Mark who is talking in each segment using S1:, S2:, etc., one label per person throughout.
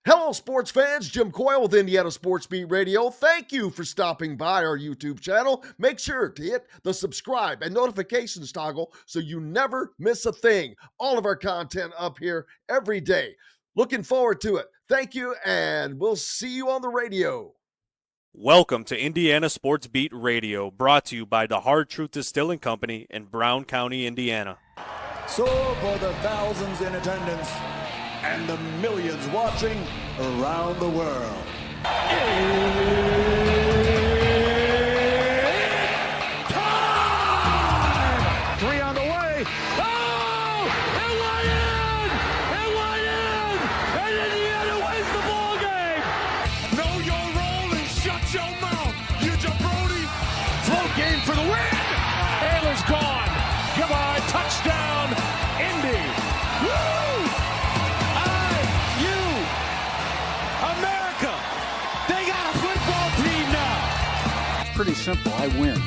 S1: Hello, sports fans. Jim Coyle with Indiana Sports Beat Radio. Thank you for stopping by our YouTube channel. Make sure to hit the subscribe and notifications toggle so you never miss a thing. All of our content up here every day. Looking forward to it. Thank you, and we'll see you on the radio.
S2: Welcome to Indiana Sports Beat Radio, brought to you by the Hard Truth Distilling Company in Brown County, Indiana.
S3: So for the thousands in attendance and the millions watching around the world, it's time!
S4: 3 on the way. Oh! It went in! It went in! And Indiana wins the ball game!
S5: Know your role and shut your mouth, you jabroni!
S4: Float game for the win! Taylor's gone. Come on, touchdown, Indy! Woo! IU! America! They got a football team now!
S6: It's pretty simple. I win.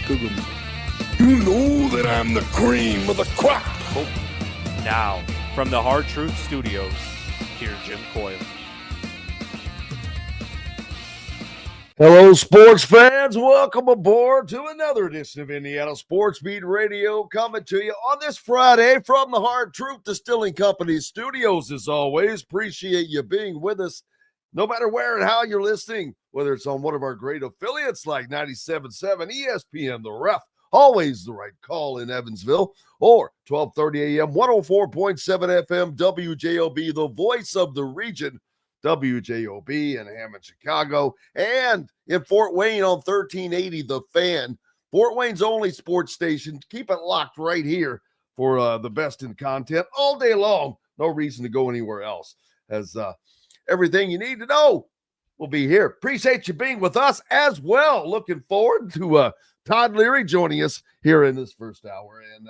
S6: Google me.
S5: You know that I'm the cream of the crop.
S2: Now, from the Hard Truth Studios, here's Jim Coyle.
S1: Hello, sports fans. Welcome aboard to another edition of Indiana Sports Beat Radio, coming to you on this Friday from the Hard Truth Distilling Company studios. As always, appreciate you being with us, no matter where and how you're listening, whether it's on one of our great affiliates like 97.7 ESPN, The Ref, always the right call in Evansville, or 1230 AM, 104.7 FM, WJOB, the voice of the region, WJOB in Hammond, Chicago, and in Fort Wayne on 1380 The Fan, Fort Wayne's only sports station. Keep it locked right here for the best in content all day long. No reason to go anywhere else, as everything you need to know will be here. Appreciate you being with us as well. Looking forward to Todd Leary joining us here in this first hour, and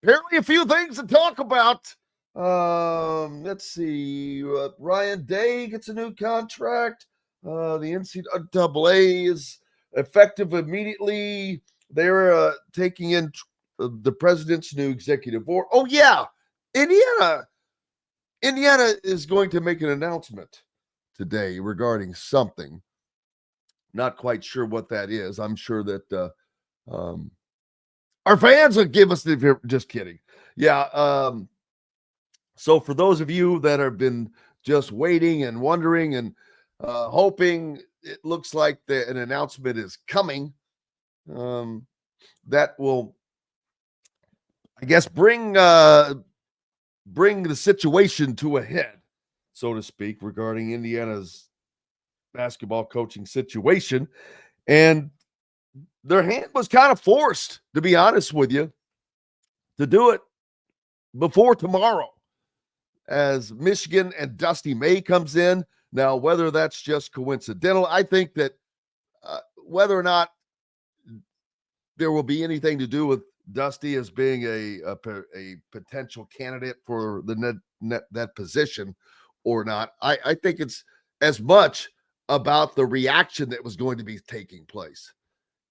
S1: apparently a few things to talk about. Let's see. Ryan Day gets a new contract. The NCAA is effective immediately. They're taking in the president's new executive order. Oh yeah, Indiana is going to make an announcement today regarding something. Not quite sure what that is. I'm sure that our fans will give us the. Just kidding. Yeah. So for those of you that have been just waiting and wondering and hoping, it looks like an announcement is coming that will, I guess, bring the situation to a head, so to speak, regarding Indiana's basketball coaching situation. And their hand was kind of forced, to be honest with you, to do it before tomorrow, as Michigan and Dusty May comes in. Now, whether that's just coincidental, I think that whether or not there will be anything to do with Dusty as being a potential candidate for that position or not, I think it's as much about the reaction that was going to be taking place.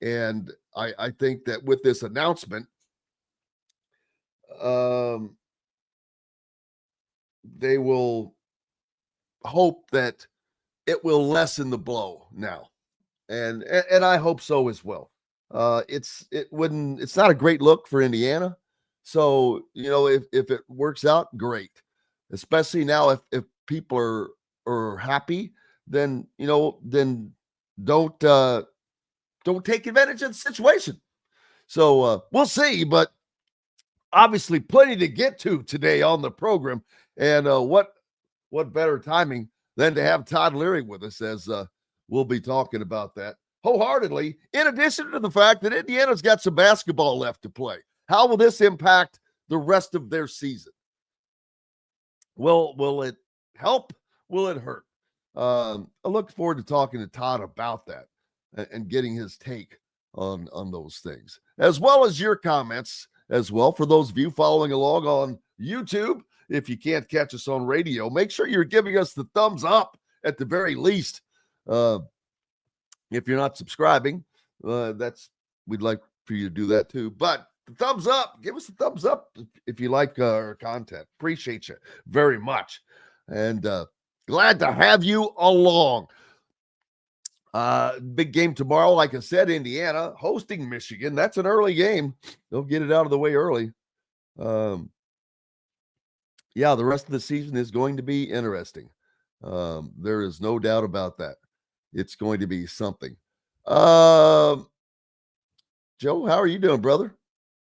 S1: And I think that with this announcement, they will hope that it will lessen the blow now. And I hope so as well. It's not a great look for Indiana. So, if it works out, great. Especially now if people are happy, then don't take advantage of the situation. So we'll see, but obviously plenty to get to today on the program. And what better timing than to have Todd Leary with us, as we'll be talking about that wholeheartedly, in addition to the fact that Indiana's got some basketball left to play. How will this impact the rest of their season? Will it help? Will it hurt? I look forward to talking to Todd about that and getting his take on those things, as well as your comments as well. For those of you following along on YouTube, if you can't catch us on radio, make sure you're giving us the thumbs up at the very least. If you're not subscribing, we'd like for you to do that too. But the thumbs up, give us a thumbs up if you like our content. Appreciate you very much. And Glad to have you along. Big game tomorrow, like I said, Indiana hosting Michigan. That's an early game. They'll get it out of the way early. The rest of the season is going to be interesting. There is no doubt about that. It's going to be something. Joe, how are you doing, brother?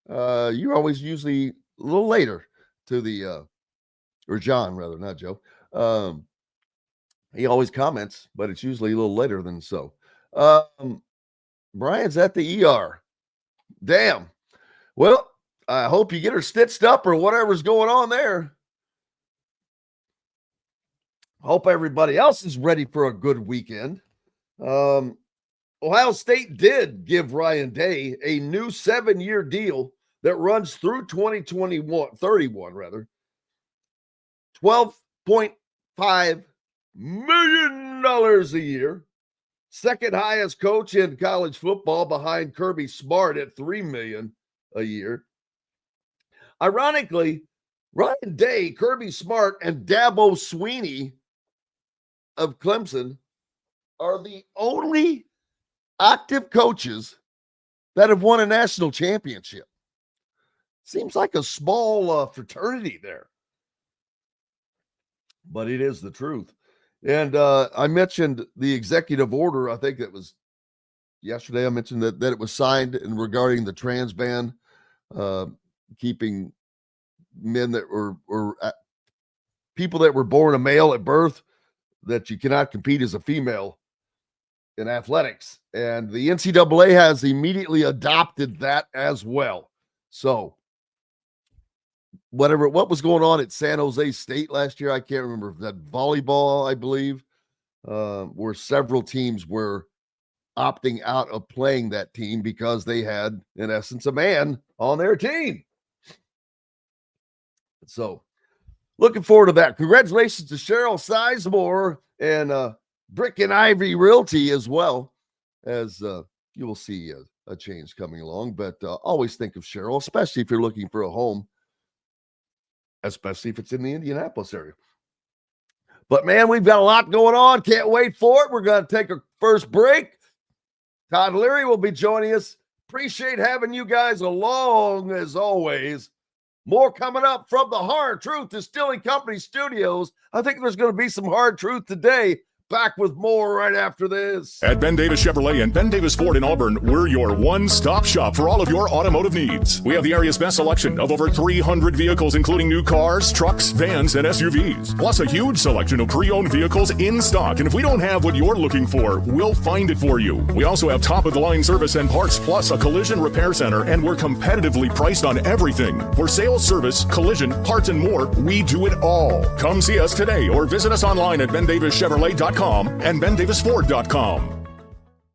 S1: You're always usually a little later to the, or John, rather, not Joe. He always comments, but it's usually a little later than so. Brian's at the ER. Damn. Well, I hope you get her stitched up or whatever's going on there. Hope everybody else is ready for a good weekend. Ohio State did give Ryan Day a new 7-year deal that runs through 31 rather. $12.5 million a year. Second highest coach in college football behind Kirby Smart at $3 million a year. Ironically, Ryan Day, Kirby Smart, and Dabo Swinney of Clemson are the only active coaches that have won a national championship. Seems like a small fraternity there, but it is the truth. And I mentioned the executive order. I think that was yesterday. I mentioned that it was signed in regarding the trans ban, keeping men that were people that were born a male at birth, that you cannot compete as a female in athletics. And the NCAA has immediately adopted that as well. So what was going on at San Jose State last year, I can't remember, that volleyball, I believe, where several teams were opting out of playing that team because they had, in essence, a man on their team. So looking forward to that. Congratulations to Cheryl Sizemore and Brick and Ivy Realty as well, as you will see a change coming along. But always think of Cheryl, especially if you're looking for a home, especially if it's in the Indianapolis area. But, man, we've got a lot going on. Can't wait for it. We're going to take a first break. Todd Leary will be joining us. Appreciate having you guys along, as always. More coming up from the Hard Truth Distilling Company studios. I think there's going to be some hard truth today. Back with more right after this.
S7: At Ben Davis Chevrolet and Ben Davis Ford in Auburn, we're your one-stop shop for all of your automotive needs. We have the area's best selection of over 300 vehicles, including new cars, trucks, vans, and SUVs. Plus a huge selection of pre-owned vehicles in stock. And if we don't have what you're looking for, we'll find it for you. We also have top-of-the-line service and parts, plus a collision repair center, and we're competitively priced on everything. For sales, service, collision, parts, and more, we do it all. Come see us today or visit us online at BenDavisChevrolet.com and BenDavisFord.com.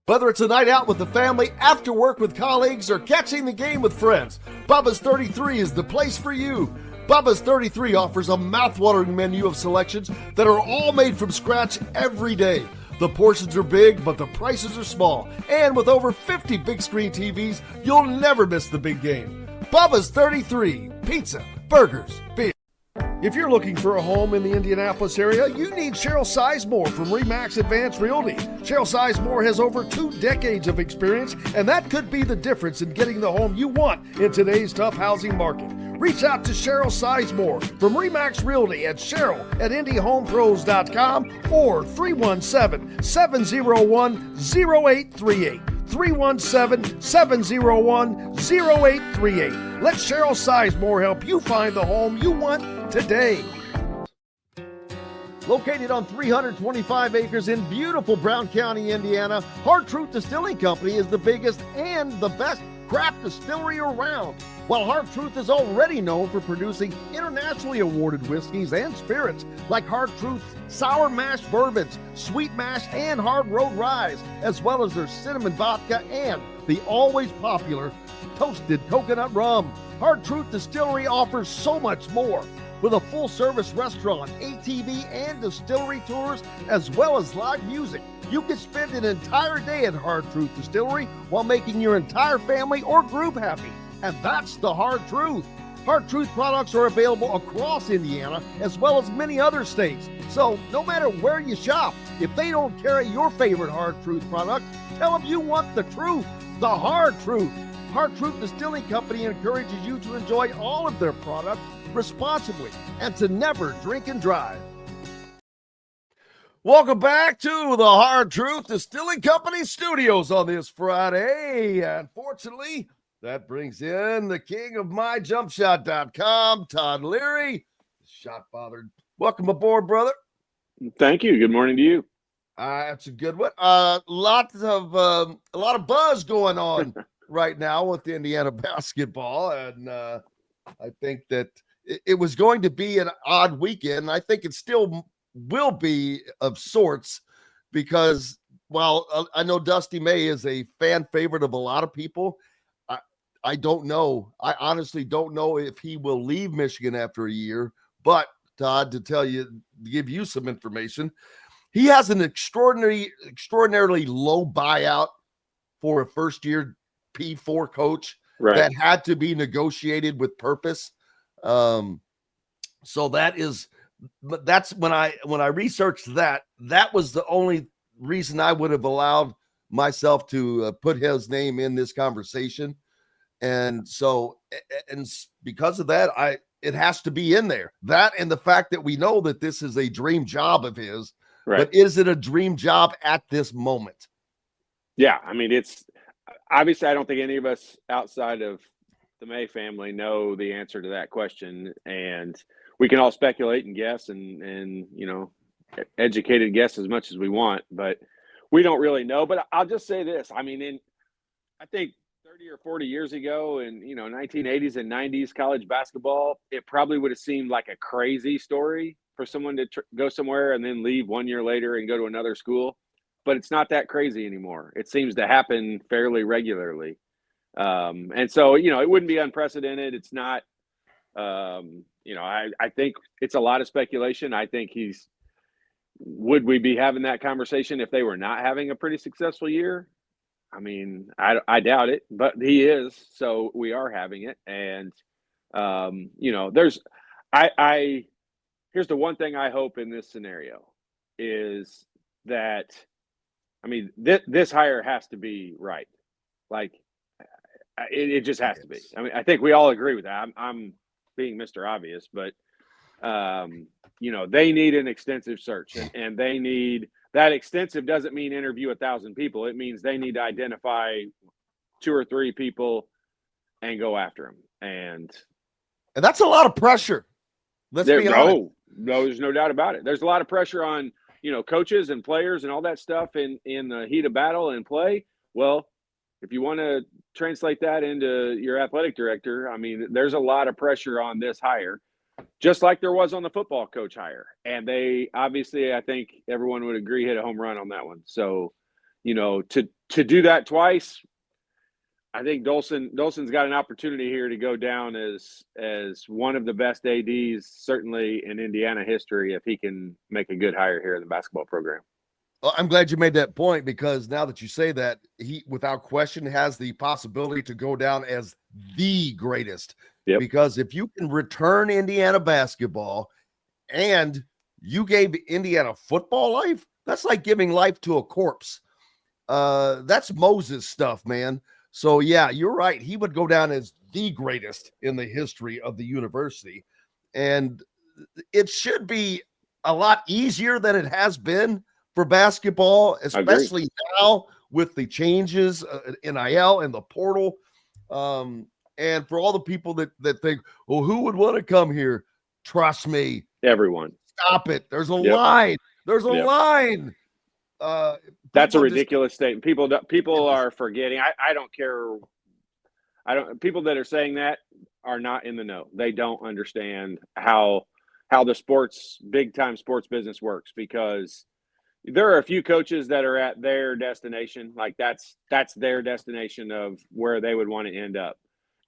S1: Whether it's a night out with the family, after work with colleagues, or catching the game with friends, Bubba's 33 is the place for you. Bubba's 33 offers a mouthwatering menu of selections that are all made from scratch every day. The portions are big, but the prices are small. And with over 50 big screen TVs, you'll never miss the big game. Bubba's 33, pizza, burgers, beer. If you're looking for a home in the Indianapolis area, you need Cheryl Sizemore from RE/MAX Advanced Realty. Cheryl Sizemore has over 2 decades of experience, and that could be the difference in getting the home you want in today's tough housing market. Reach out to Cheryl Sizemore from RE/MAX Realty at Cheryl@IndyHomePros.com or 317-701-0838. 317-701-0838. Let Cheryl Sizemore help you find the home you want today. Located on 325 acres in beautiful Brown County, Indiana, Hard Truth Distilling Company is the biggest and the best craft distillery around. While Hard Truth is already known for producing internationally awarded whiskeys and spirits like Hard Truth's sour mash bourbons, sweet mash, and hard road ryes, as well as their cinnamon vodka and the always popular toasted coconut rum. Hard Truth Distillery offers so much more. With a full-service restaurant, ATV, and distillery tours, as well as live music, you can spend an entire day at Hard Truth Distillery while making your entire family or group happy. And that's the hard truth. Hard Truth products are available across Indiana as well as many other states. So no matter where you shop, if they don't carry your favorite Hard Truth product, tell them you want the truth, the Hard Truth. Hard Truth Distilling Company encourages you to enjoy all of their products responsibly and to never drink and drive. Welcome back to the Hard Truth Distilling Company studios on this Friday. Unfortunately, that brings in the king of myjumpshot.com, Todd Leary, shot fathered. Welcome aboard, brother.
S8: Thank you. Good morning to you.
S1: That's a good one. A lot of buzz going on right now with Indiana basketball, and I think that it was going to be an odd weekend. I think it still will be of sorts because while I know Dusty May is a fan favorite of a lot of people, I don't know. I honestly don't know if he will leave Michigan after a year. But Todd, to give you some information, he has an extraordinarily low buyout for a first-year P4 coach that had to be negotiated with purpose. So that's when I researched that was the only reason I would have allowed myself to put his name in this conversation. And so, and because of that, it has to be in there. That and the fact that we know that this is a dream job of his, but is it a dream job at this moment?
S8: Yeah. I mean, it's obviously, I don't think any of us outside of the May family know the answer to that question. And we can all speculate and guess and educated guess as much as we want, but we don't really know. But I'll just say this. I mean, I think 30 or 40 years ago in 1980s and 90s college basketball, it probably would have seemed like a crazy story for someone to go somewhere and then leave 1 year later and go to another school. But it's not that crazy anymore. It seems to happen fairly regularly. And so, it wouldn't be unprecedented. It's not, I think it's a lot of speculation. I think would we be having that conversation if they were not having a pretty successful year? I mean, I doubt it, but he is. So we are having it. And, here's the one thing I hope in this scenario is that, I mean, this hire has to be right. Like it just has to be. I mean, I think we all agree with that. I'm being Mr. Obvious, but, they need an extensive search and they need. That extensive doesn't mean interview 1,000 people. It means they need to identify 2 or 3 people and go after them. And
S1: that's a lot of pressure. Let's be honest.
S8: No, there's no doubt about it. There's a lot of pressure on, coaches and players and all that stuff in the heat of battle and play. Well, if you want to translate that into your athletic director, I mean, there's a lot of pressure on this hire. Just like there was on the football coach hire. And they obviously, I think everyone would agree, hit a home run on that one. So, to do that twice, I think Dolson's got an opportunity here to go down as one of the best ADs, certainly in Indiana history, if he can make a good hire here in the basketball program.
S1: Well, I'm glad you made that point because now that you say that, he, without question, has the possibility to go down as the greatest. Yep. Because if you can return Indiana basketball and you gave Indiana football life, that's like giving life to a corpse. That's Moses stuff, man. So, yeah, you're right. He would go down as the greatest in the history of the university. And it should be a lot easier than it has been for basketball, especially now with the changes in NIL and the portal. And for all the people that think, well, who would want to come here? Trust me.
S8: Everyone.
S1: Stop it. There's a line. There's a line.
S8: That's a ridiculous statement. People are forgetting. I don't care. People that are saying that are not in the know. They don't understand how the big time sports business works, because there are a few coaches that are at their destination. Like that's their destination of where they would want to end up.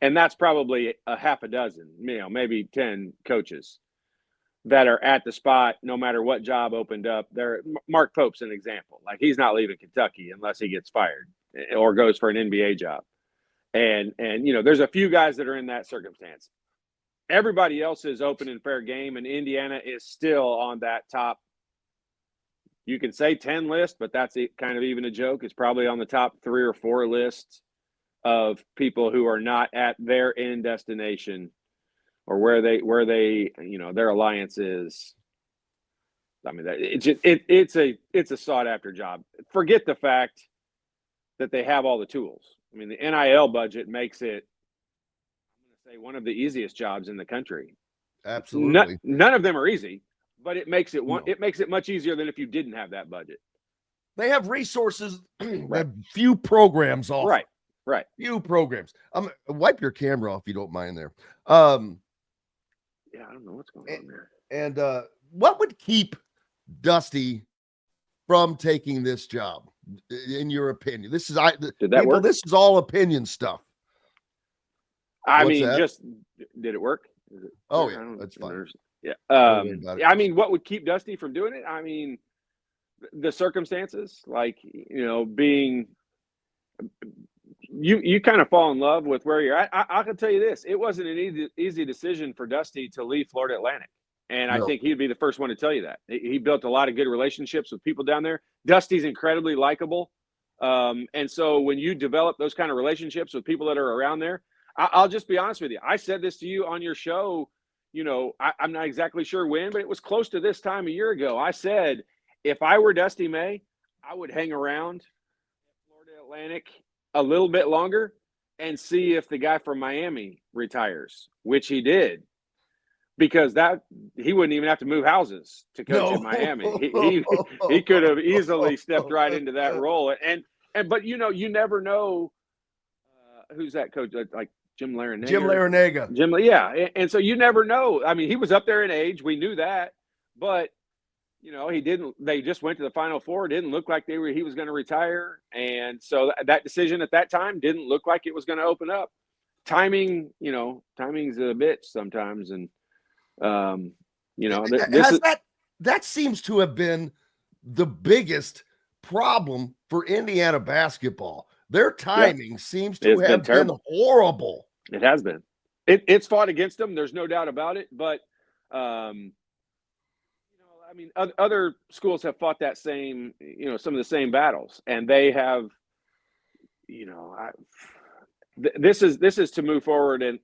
S8: And that's probably a half a dozen, maybe 10 coaches that are at the spot no matter what job opened up. Mark Pope's an example. Like, he's not leaving Kentucky unless he gets fired or goes for an NBA job. And there's a few guys that are in that circumstance. everybody else is open and fair game, and Indiana is still on that top. You can say 10 list, but that's kind of even a joke. It's probably on the top 3 or 4 lists of people who are not at their end destination or where they their alliance is. I mean, it's a sought after job. Forget the fact that they have all the tools. I mean, the NIL budget makes it, I'm going to say, one of the easiest jobs in the country.
S1: Absolutely.
S8: None of them are easy, but it makes it it makes it much easier than if you didn't have that budget.
S1: They have resources
S8: Right.
S1: that few programs offer.
S8: Right.
S1: Few programs. Wipe your camera off if you don't mind there.
S8: Yeah, I don't know what's going on there.
S1: And what would keep Dusty from taking this job, in your opinion? This is
S8: Did that work?
S1: This is all opinion stuff.
S8: I
S1: What's
S8: mean,
S1: that?
S8: just did it work?
S1: Oh yeah, that's fine.
S8: Yeah.
S1: Don't worry about it.
S8: I mean, what would keep Dusty from doing it? I mean, the circumstances, like, being you kind of fall in love with where you're at. I can tell you this: it wasn't an easy decision for Dusty to leave Florida Atlantic, and
S1: No.
S8: I think he'd be the first one to tell you that. He built a lot of good relationships with people down there. Dusty's incredibly likable, and so when you develop those kind of relationships with people that are around there, I'll just be honest with you. I said this to you on your show. I'm not exactly sure when, but it was close to this time a year ago. I said, if I were Dusty May, I would hang around Florida Atlantic a little bit longer and see if the guy from Miami retires, which he did, because he wouldn't even have to move houses to coach in Miami. He could have easily stepped right into that role. But you never know who's that coach, like Jim Larinaga. Yeah. And so you never know. I mean, he was up there in age. We knew that, but they just went to the Final Four. It didn't look like he was going to retire. And so that decision at that time didn't look like it was going to open up. Timing's a bitch sometimes. And,
S1: that seems to have been the biggest problem for Indiana basketball. Their timing seems to have been horrible.
S8: It has been. It's fought against them. There's no doubt about it. But, I mean, other schools have fought that same, some of the same battles, and they have, this is to move forward and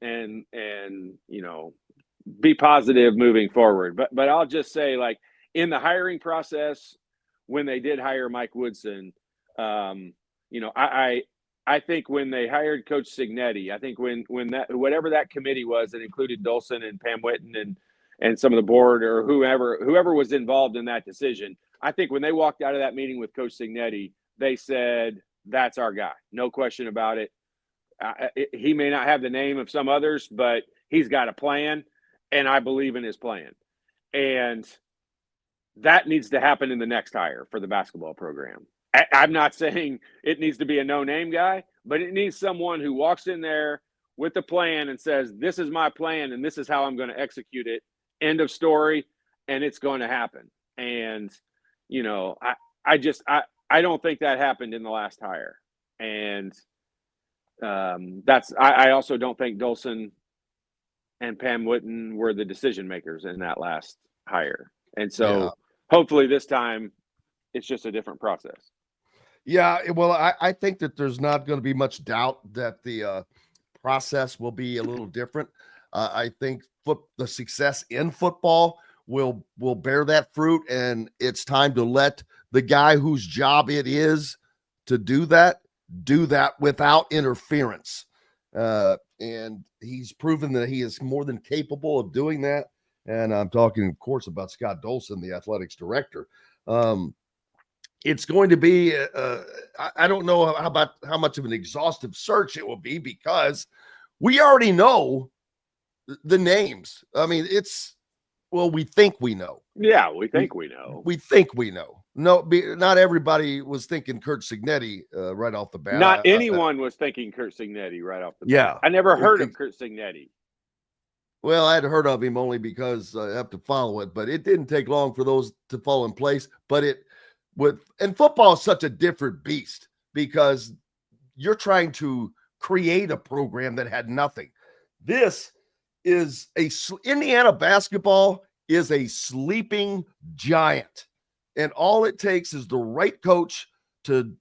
S8: be positive moving forward. But I'll just say, like, in the hiring process, when they did hire Mike Woodson, I think when they hired Coach Signetti, I think when whatever that committee was that included Dolson and Pam Whitten and some of the board or whoever was involved in that decision, I think when they walked out of that meeting with Coach Signetti, they said, that's our guy. No question about it. He may not have the name of some others, but he's got a plan, and I believe in his plan. And that needs to happen in the next hire for the basketball program. I'm not saying it needs to be a no-name guy, but it needs someone who walks in there with a plan and says, this is my plan and this is how I'm going to execute it. End of story. And it's going to happen. And, I don't think that happened in the last hire. And I also don't think Dolson and Pam Whitten were the decision makers in that last hire. And so hopefully this time it's just a different process.
S1: Yeah, well, I think that there's not going to be much doubt that the process will be a little different. I think the success in football will bear that fruit, and it's time to let the guy whose job it is to do that without interference. And he's proven that he is more than capable of doing that. And I'm talking, of course, about Scott Dolson, the athletics director. It's going to be, I don't know how much of an exhaustive search it will be, because we already know the names. I mean, we think we know.
S8: Yeah, we think we know.
S1: We think we know. No, not everybody was thinking Kurt Signetti right off the bat.
S8: Not anyone was thinking Kurt Signetti right off the bat.
S1: Yeah.
S8: I never heard of Kurt Signetti.
S1: Well, I had heard of him only because I have to follow it, but it didn't take long for those to fall in place. But and football is such a different beast, because you're trying to create a program that had nothing. This Indiana basketball is a sleeping giant. And all it takes is the right coach to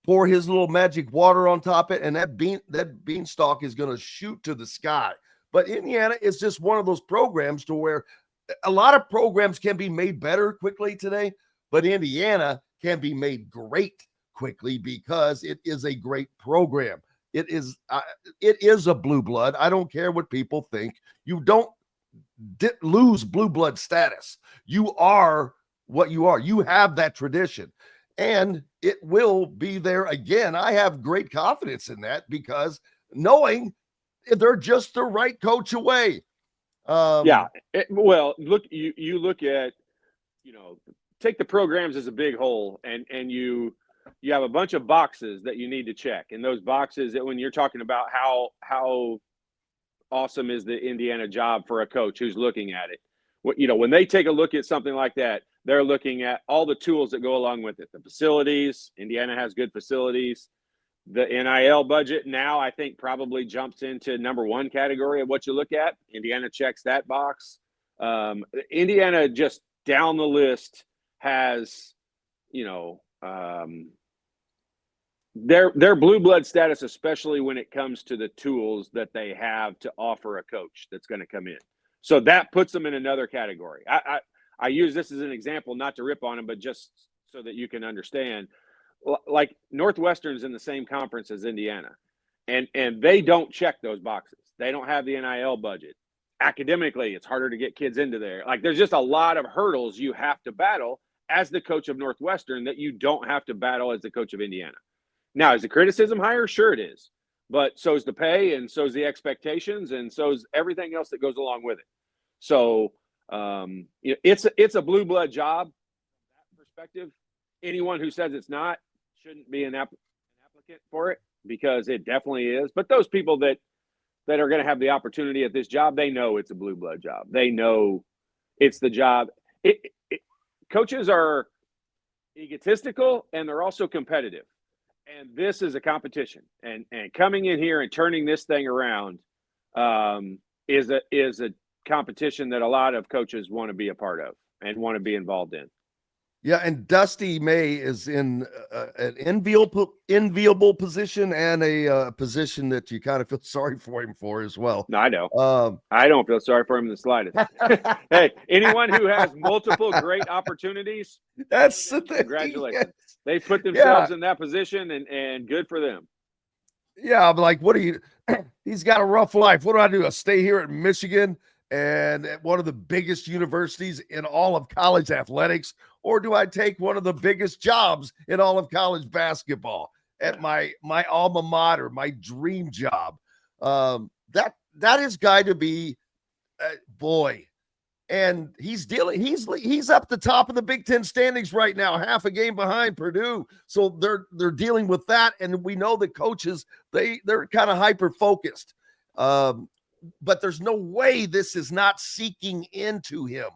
S1: pour his little magic water on top of it, and that beanstalk is going to shoot to the sky. But Indiana is just one of those programs to where a lot of programs can be made better quickly today, but Indiana can be made great quickly because it is a great program. It is a blue blood. I don't care what people think. You don't lose blue blood status. You are what you are. You have that tradition, and it will be there again. I have great confidence in that because knowing they're just the right coach away.
S8: Well, look, you look at, take the programs as a big whole, and you have a bunch of boxes that you need to check. And those boxes, that when you're talking about how awesome is the Indiana job for a coach who's looking at it, when they take a look at something like that, they're looking at all the tools that go along with it. The facilities, Indiana has good facilities. The NIL budget now, I think, probably jumps into number one category of what you look at. Indiana checks that box. Indiana just down the list has, their blue blood status, especially when it comes to the tools that they have to offer a coach that's going to come in. So that puts them in another category. I use this as an example, not to rip on them, but just so that you can understand. Like Northwestern's in the same conference as Indiana, and they don't check those boxes. They don't have the NIL budget. Academically, it's harder to get kids into there. Like, there's just a lot of hurdles you have to battle as the coach of Northwestern that you don't have to battle as the coach of Indiana. Now, is the criticism higher? Sure it is. But so's the pay, and so's the expectations, and so's everything else that goes along with it. So it's a blue blood job from that perspective. Anyone who says it's not shouldn't be an applicant for it, because it definitely is. But those people that are going to have the opportunity at this job, they know it's a blue blood job. They know it's the job. Coaches are egotistical, and they're also competitive. And this is a competition. And coming in here and turning this thing around is a competition that a lot of coaches want to be a part of and want to be involved in.
S1: Yeah, and Dusty May is in an enviable position, and a position that you kind of feel sorry for him for as well.
S8: No, I know. I don't feel sorry for him in the slightest. Hey, anyone who has multiple great opportunities,
S1: that's the thing.
S8: Congratulations. Yes. They put themselves in that position, and good for them.
S1: Yeah, I'm like, he's got a rough life. What do I do? I stay here at Michigan and at one of the biggest universities in all of college athletics, or do I take one of the biggest jobs in all of college basketball at my alma mater, my dream job? That is going to be, boy. And he's up the top of the Big Ten standings right now, half a game behind Purdue. So they're dealing with that. And we know the coaches, they're kind of hyper-focused. But there's no way this is not seeking into him.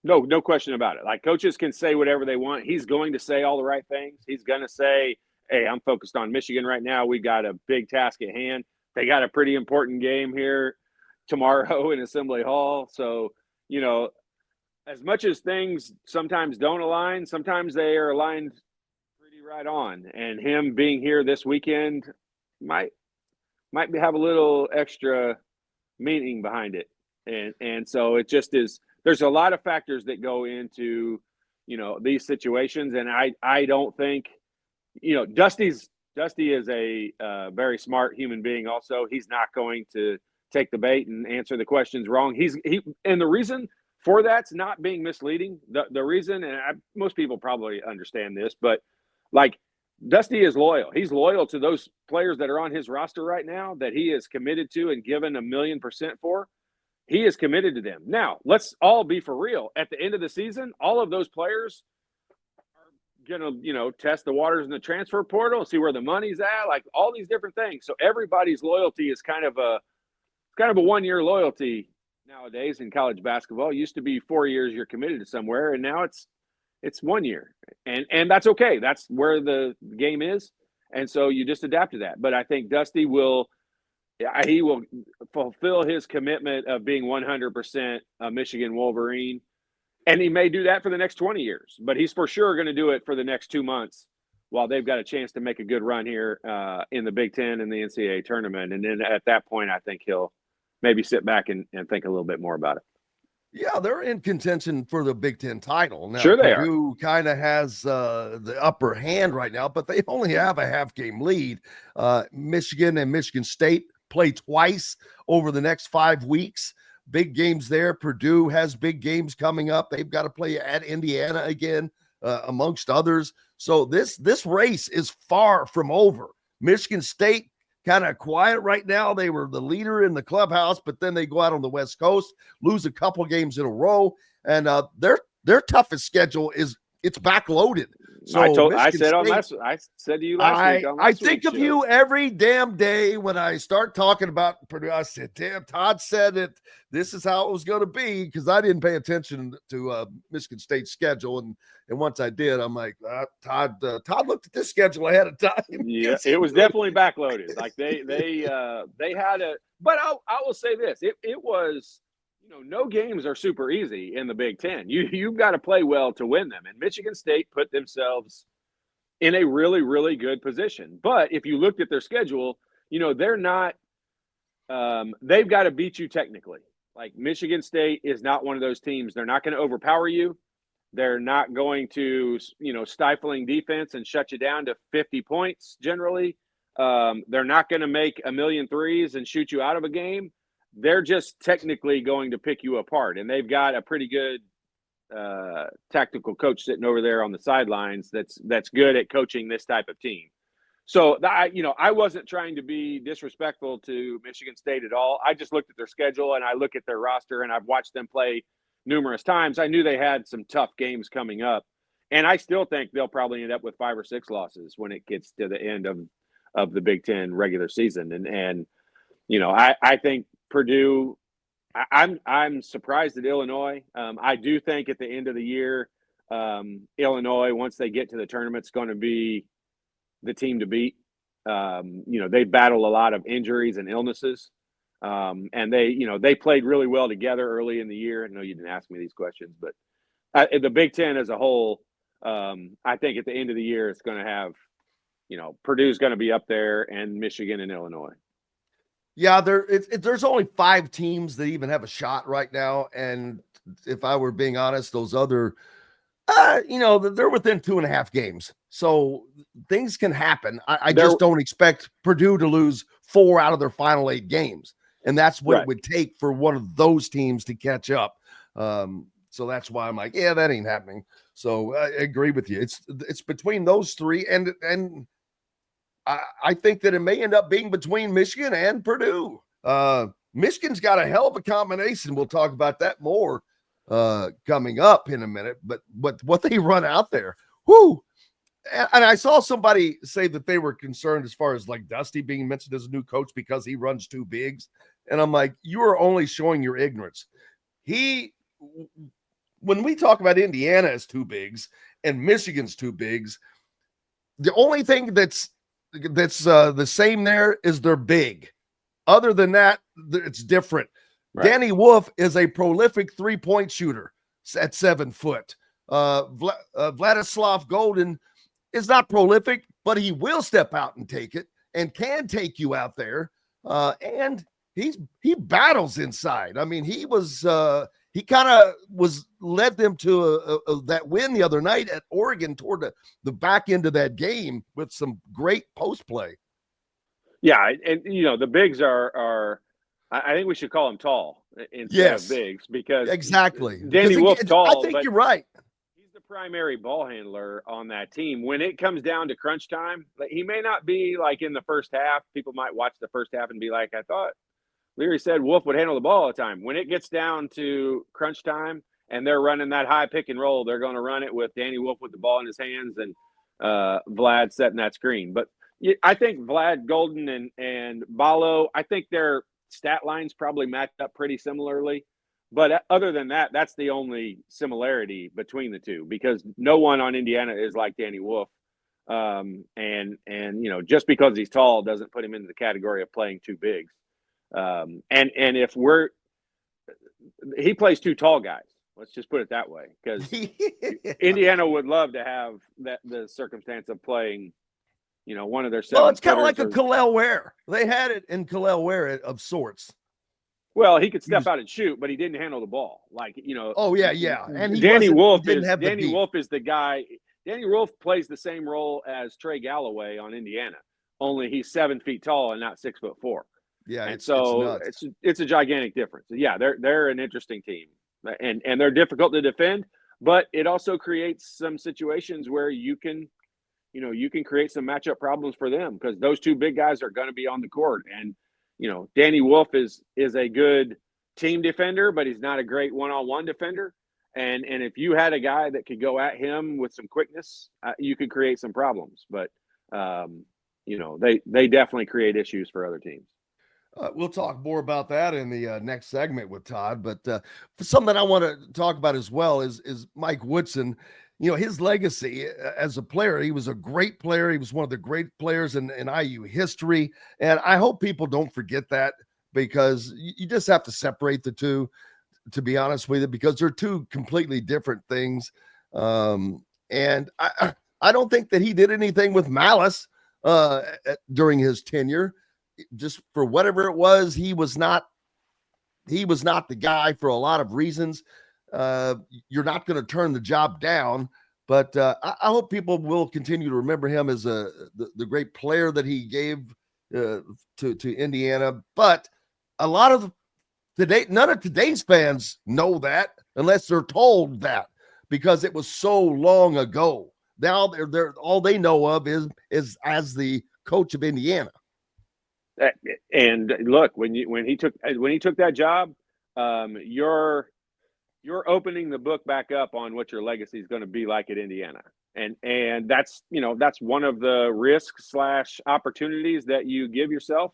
S8: No question about it. Like, coaches can say whatever they want. He's going to say all the right things. He's going to say, hey, I'm focused on Michigan right now. We got a big task at hand. They got a pretty important game here tomorrow in Assembly Hall. So, as much as things sometimes don't align, sometimes they are aligned pretty right on. And him being here this weekend might have a little extra meaning behind it. And so it just is. There's a lot of factors that go into, these situations. And I don't think, Dusty is a very smart human being also. He's not going to take the bait and answer the questions wrong. And the reason for that's not being misleading. The reason, and most people probably understand this, but like, Dusty is loyal. He's loyal to those players that are on his roster right now that he is committed to and given 1,000,000% for. He is committed to them. Now, let's all be for real. At the end of the season, all of those players are going to, test the waters in the transfer portal, see where the money's at, like all these different things. So everybody's loyalty is kind of a 1-year loyalty nowadays in college basketball. It used to be 4 years you're committed to somewhere, and now it's 1 year. And that's okay. That's where the game is. And so you just adapt to that. But I think Dusty will he will fulfill his commitment of being 100% a Michigan Wolverine. And he may do that for the next 20 years, but he's for sure going to do it for the next 2 months while they've got a chance to make a good run here in the Big Ten and the NCAA tournament. And then at that point, I think he'll maybe sit back and think a little bit more about it.
S1: Yeah, they're in contention for the Big Ten title. Now,
S8: Sure they
S1: Purdue kind of has the upper hand right now, but they only have a half-game lead. Michigan and Michigan State play twice over the next 5 weeks. Big games there. Purdue has big games coming up. They've got to play at Indiana again, amongst others. So this race is far from over. Michigan State kind of quiet right now. They were the leader in the clubhouse, but then they go out on the West Coast, lose a couple games in a row, and their toughest schedule is it's backloaded. So
S8: I said to you last week.
S1: I think of you every damn day when I start talking about Purdue. I said, "Damn, Todd said it. This is how it was going to be," because I didn't pay attention to Michigan State's schedule, and once I did, I'm like, Todd looked at this schedule ahead of time.
S8: Yeah, it was definitely backloaded. Like they had a. But I will say this: it was. No games are super easy in the Big Ten. You've got to play well to win them. And Michigan State put themselves in a really, really good position. But if you looked at their schedule, they're not they've got to beat you technically. Like Michigan State is not one of those teams. They're not going to overpower you. They're not going to, stifling defense and shut you down to 50 points generally. They're not going to make a million threes and shoot you out of a game. They're just technically going to pick you apart, and they've got a pretty good tactical coach sitting over there on the sidelines that's good at coaching this type of team. So I wasn't trying to be disrespectful to Michigan State at all. I just looked at their schedule and I look at their roster, and I've watched them play numerous times. I knew they had some tough games coming up, and I still think they'll probably end up with 5 or 6 losses when it gets to the end of the Big Ten regular season. And I think Purdue, I'm surprised at Illinois. I do think at the end of the year, Illinois, once they get to the tournament, is going to be the team to beat. They battle a lot of injuries and illnesses. And they played really well together early in the year. I know you didn't ask me these questions, but the Big Ten as a whole, I think at the end of the year, it's going to have, Purdue's going to be up there, and Michigan and Illinois.
S1: Yeah, there's only 5 teams that even have a shot right now. And if I were being honest, those other, they're within 2.5 games. So things can happen. I just don't expect Purdue to lose 4 out of their final 8 games. And that's what it would take for one of those teams to catch up. So that's why I'm like, yeah, that ain't happening. So I agree with you. It's between those 3, and I think that it may end up being between Michigan and Purdue. Michigan's got a hell of a combination. We'll talk about that more coming up in a minute. But what they run out there, whoo! And I saw somebody say that they were concerned as far as like Dusty being mentioned as a new coach because he runs 2 bigs. And I'm like, you are only showing your ignorance. When we talk about Indiana as 2 bigs and Michigan's 2 bigs, the only thing that's the same there is they're big. Other than that, it's different. Right. Danny Wolf is a prolific 3-point shooter at 7 foot. Vladislav Golden is not prolific, but he will step out and take it and can take you out there. And he battles inside. I mean, he kind of led them to that win the other night at Oregon toward the back end of that game with some great post play. Yeah,
S8: and the bigs are I think we should call them tall instead of bigs, because
S1: exactly
S8: Danny Wolf's tall.
S1: I think you're right.
S8: He's the primary ball handler on that team. When it comes down to crunch time, he may not be like in the first half. People might watch the first half and be like, I thought Leary said Wolf would handle the ball all the time. When it gets down to crunch time and they're running that high pick and roll, they're going to run it with Danny Wolf with the ball in his hands and Vlad setting that screen. But I think Vlad, Golden, and Ballo, I think their stat lines probably match up pretty similarly. But other than that, that's the only similarity between the two, because no one on Indiana is like Danny Wolf. And just because he's tall doesn't put him into the category of playing 2 bigs. And if he plays 2 tall guys. Let's just put it that way, because Indiana would love to have the circumstance of playing, one of their 7
S1: Well, it's kind of like
S8: footers
S1: a Kalel Ware. They had it in Kalel Ware of sorts.
S8: Well, he could step out and shoot, but he didn't handle the ball.
S1: Oh yeah. And
S8: Danny Wolf
S1: Wolf
S8: is the guy. Danny Wolf plays the same role as Trey Galloway on Indiana, only he's 7 feet tall and not 6'4".
S1: Yeah,
S8: and it's a gigantic difference. Yeah, they're an interesting team, and they're difficult to defend, but it also creates some situations where you can create some matchup problems for them, because those 2 big guys are going to be on the court. And Danny Wolf is a good team defender, but he's not a great one-on-one defender. And if you had a guy that could go at him with some quickness, you could create some problems. But they definitely create issues for other teams.
S1: We'll talk more about that in the next segment with Todd. But something I want to talk about as well is Mike Woodson. His legacy as a player. He was a great player. He was one of the great players in IU history. And I hope people don't forget that, because you just have to separate the two, to be honest with you, because they're 2 completely different things. And I don't think that he did anything with malice during his tenure. Just for whatever it was, he was not the guy for a lot of reasons. You're not going to turn the job down, but I hope people will continue to remember him as the great player that he gave to Indiana. But a lot of none of today's fans know that unless they're told that, because it was so long ago. Now they're all they know of is as the coach of Indiana.
S8: And look, when he took that job, you're opening the book back up on what your legacy is going to be like at Indiana. And that's one of the risks / opportunities that you give yourself,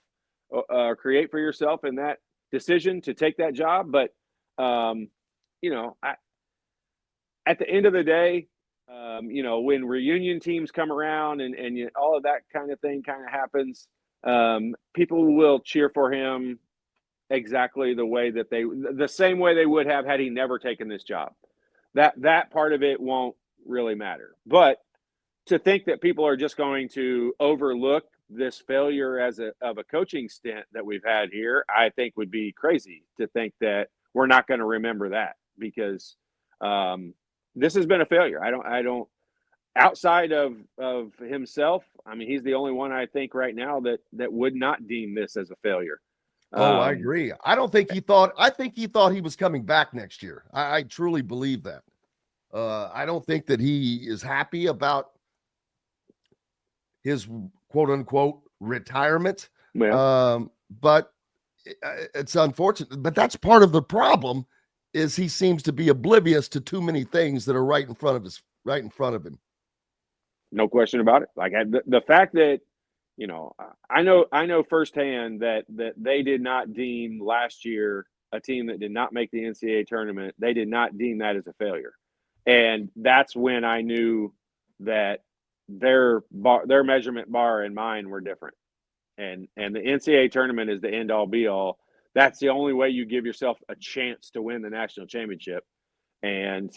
S8: create for yourself in that decision to take that job. But, at the end of the day, when reunion teams come around and all of that kind of thing kind of happens, people will cheer for him exactly the same way they would have had he never taken this job. That part of it won't really matter. But to think that people are just going to overlook this failure of a coaching stint that we've had here, I think would be crazy to think that we're not going to remember that, because this has been a failure. I don't outside of himself, I mean, he's the only one I think right now that would not deem this as a failure.
S1: I agree. I think he thought he was coming back next year. I truly believe that. I don't think that he is happy about his quote unquote retirement.
S8: Yeah.
S1: But it's unfortunate, but that's part of the problem, is he seems to be oblivious to too many things that are right in front of him.
S8: No question about it. Like the fact that, I know firsthand that they did not deem last year a team that did not make the NCAA tournament. They did not deem that as a failure. And that's when I knew that their measurement bar and mine were different. And the NCAA tournament is the end all be all. That's the only way you give yourself a chance to win the national championship. And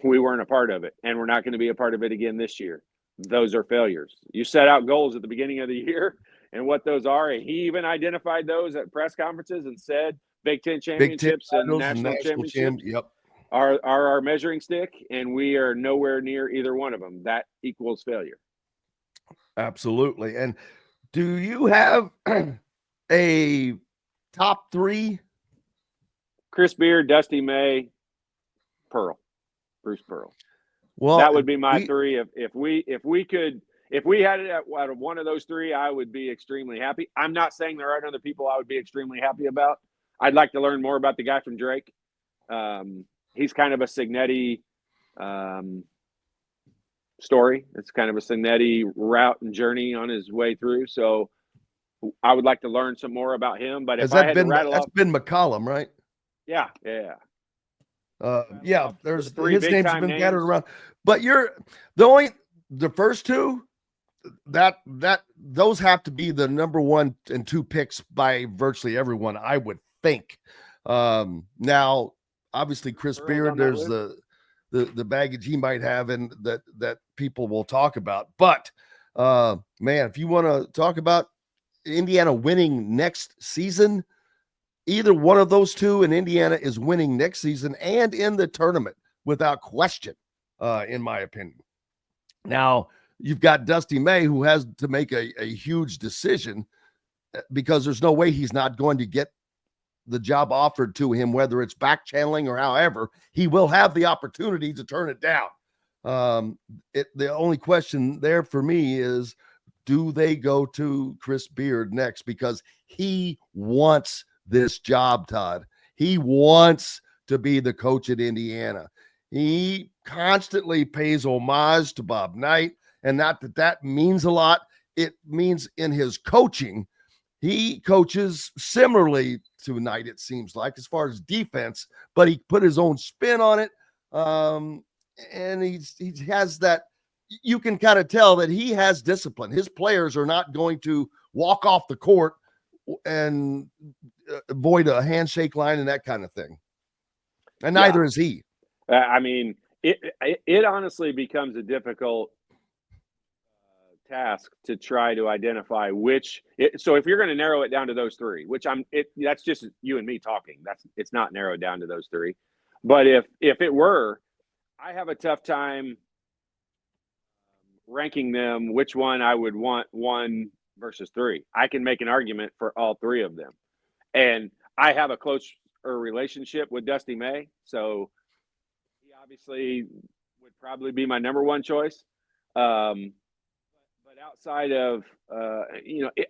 S8: we weren't a part of it, and we're not going to be a part of it again this year. Those are failures. You set out goals at the beginning of the year and what those are. And he even identified those at press conferences and said Big Ten championships and national championships are our measuring stick, and we are nowhere near either one of them. That equals failure.
S1: Absolutely. And do you have a top 3?
S8: Chris Beard, Dusty May, Bruce Pearl.
S1: Well,
S8: that would be my 3. If we had it out of one of those 3, I would be extremely happy. I'm not saying there aren't other people I would be extremely happy about. I'd like to learn more about the guy from Drake. He's kind of a Signetti story. It's kind of a Signetti route and journey on his way through. So I would like to learn some more about him. But if I had to rattle off,
S1: that's been McCollum, right?
S8: Yeah.
S1: There's
S8: 3
S1: his name's been
S8: names.
S1: scattered around, but you're the first 2. those have to be the number 1 and 2 picks by virtually everyone, I would think. Now, obviously, Chris Beard, there's the baggage he might have, and that people will talk about. But man, if you want to talk about Indiana winning next season, either one of those two, and Indiana is winning next season and in the tournament without question, in my opinion. Now, you've got Dusty May, who has to make a huge decision, because there's no way he's not going to get the job offered to him, whether it's back channeling or however. He will have the opportunity to turn it down. The only question there for me is, do they go to Chris Beard next? Because he wants this job, Todd. He wants to be the coach at Indiana. He constantly pays homage to Bob Knight, and not that means a lot. It means in his coaching, he coaches similarly to Knight, it seems like, as far as defense, but he put his own spin on it. And he has that, you can kind of tell that he has discipline. His players are not going to walk off the court and avoid a handshake line and that kind of thing. And neither is he.
S8: I mean, it honestly becomes a difficult task to try to identify which. So if you're going to narrow it down to those three, which that's just you and me talking. It's not narrowed down to those three. But if it were, I have a tough time ranking them, which one I would want 1 versus 3. I can make an argument for all 3 of them. And I have a closer relationship with Dusty May, so he obviously would probably be my number 1 choice. But outside of,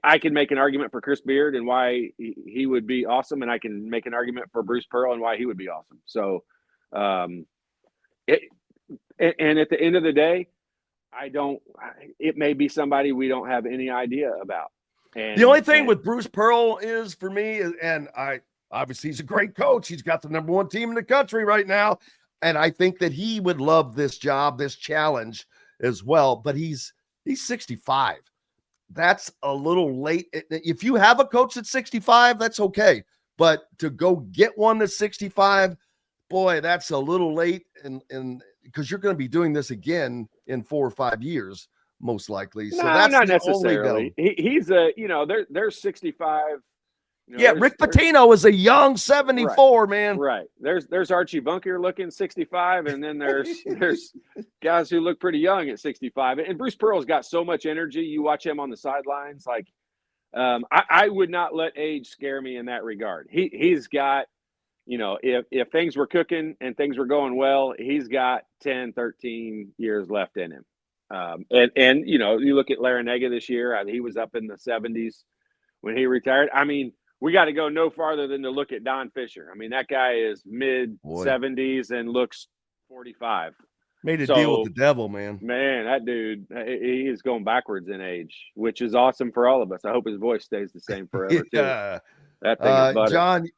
S8: I can make an argument for Chris Beard and why he would be awesome, and I can make an argument for Bruce Pearl and why he would be awesome. So, and at the end of the day, it may be somebody we don't have any idea about. And
S1: the only thing with Bruce Pearl is, for me, and obviously he's a great coach. He's got the number 1 team in the country right now. And I think that he would love this job, this challenge as well. But he's 65. That's a little late. If you have a coach that's 65, that's okay. But to go get one that's 65, boy, that's a little late. And because you're going to be doing this again in 4 or 5 years, most likely. So that's
S8: not necessarily. He's there's 65.
S1: Rick Pitino is a young 74,
S8: right,
S1: man.
S8: Right. There's Archie Bunker looking 65, and then there's guys who look pretty young at 65. And Bruce Pearl's got so much energy. You watch him on the sidelines, like I would not let age scare me in that regard. He's got, if things were cooking and things were going well, he's got 10, 13 years left in him. And you look at Larinaga this year, he was up in the 70s when he retired. I mean, we got to go no farther than to look at Don Fisher. I mean, that guy is mid-70s and looks 45.
S1: Made a deal with the devil, man.
S8: Man, that dude, he is going backwards in age, which is awesome for all of us. I hope his voice stays the same forever, too. That thing is butter.
S1: John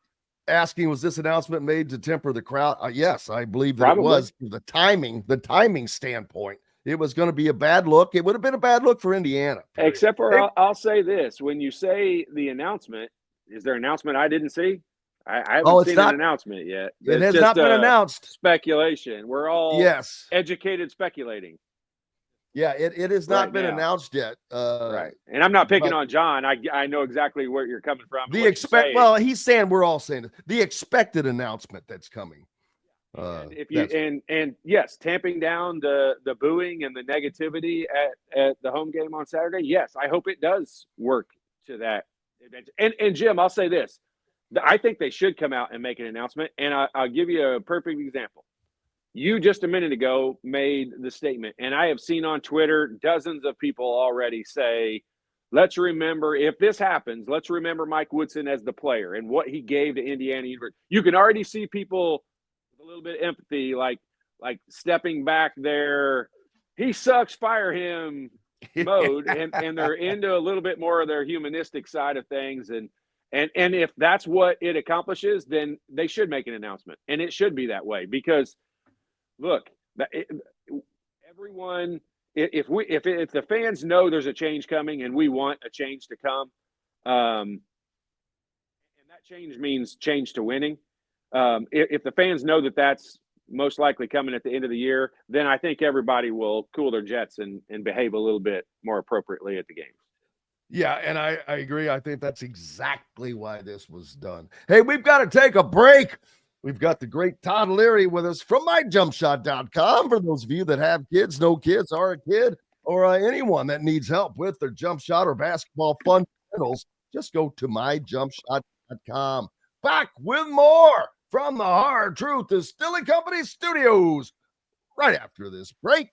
S1: asking, was this announcement made to temper the crowd? Yes, I believe that
S8: Probably.
S1: It was. The timing standpoint, it was going to be a bad look. It would have been a bad look for Indiana. Period.
S8: Except for, I'll say this. When you say the announcement, is there an announcement I didn't see? I haven't seen an announcement yet.
S1: It has not been announced.
S8: Speculation. We're all educated speculating.
S1: Yeah, it has not been announced yet.
S8: Right. And I'm not picking on John. I know exactly where you're coming from.
S1: He's saying, we're all saying the expected announcement that's coming.
S8: And yes, tamping down the booing and the negativity at the home game on Saturday. Yes, I hope it does work to that. And Jim, I'll say this. I think they should come out and make an announcement. And I'll give you a perfect example. You just a minute ago made the statement, and I have seen on Twitter dozens of people already say, let's remember, if this happens, let's remember Mike Woodson as the player and what he gave to Indiana University. You can already see people with a little bit of empathy, like stepping back there. He sucks, fire him mode. and they're into a little bit more of their humanistic side of things. And if that's what it accomplishes, then they should make an announcement. And it should be that way because, look, everyone if the fans know there's a change coming and we want a change to come, and that change means change to winning. If the fans know that that's most likely coming at the end of the year, then I think everybody will cool their jets and behave a little bit more appropriately at the games.
S1: Yeah, and I agree. I think that's exactly why this was done. Hey, we've got to take a break. We've got the great Todd Leary with us from myjumpshot.com. For those of you that have kids, no kids, are a kid, or anyone that needs help with their jump shot or basketball fundamentals, just go to myjumpshot.com. Back with more from the Hard Truth Distilling Company studios right after this break.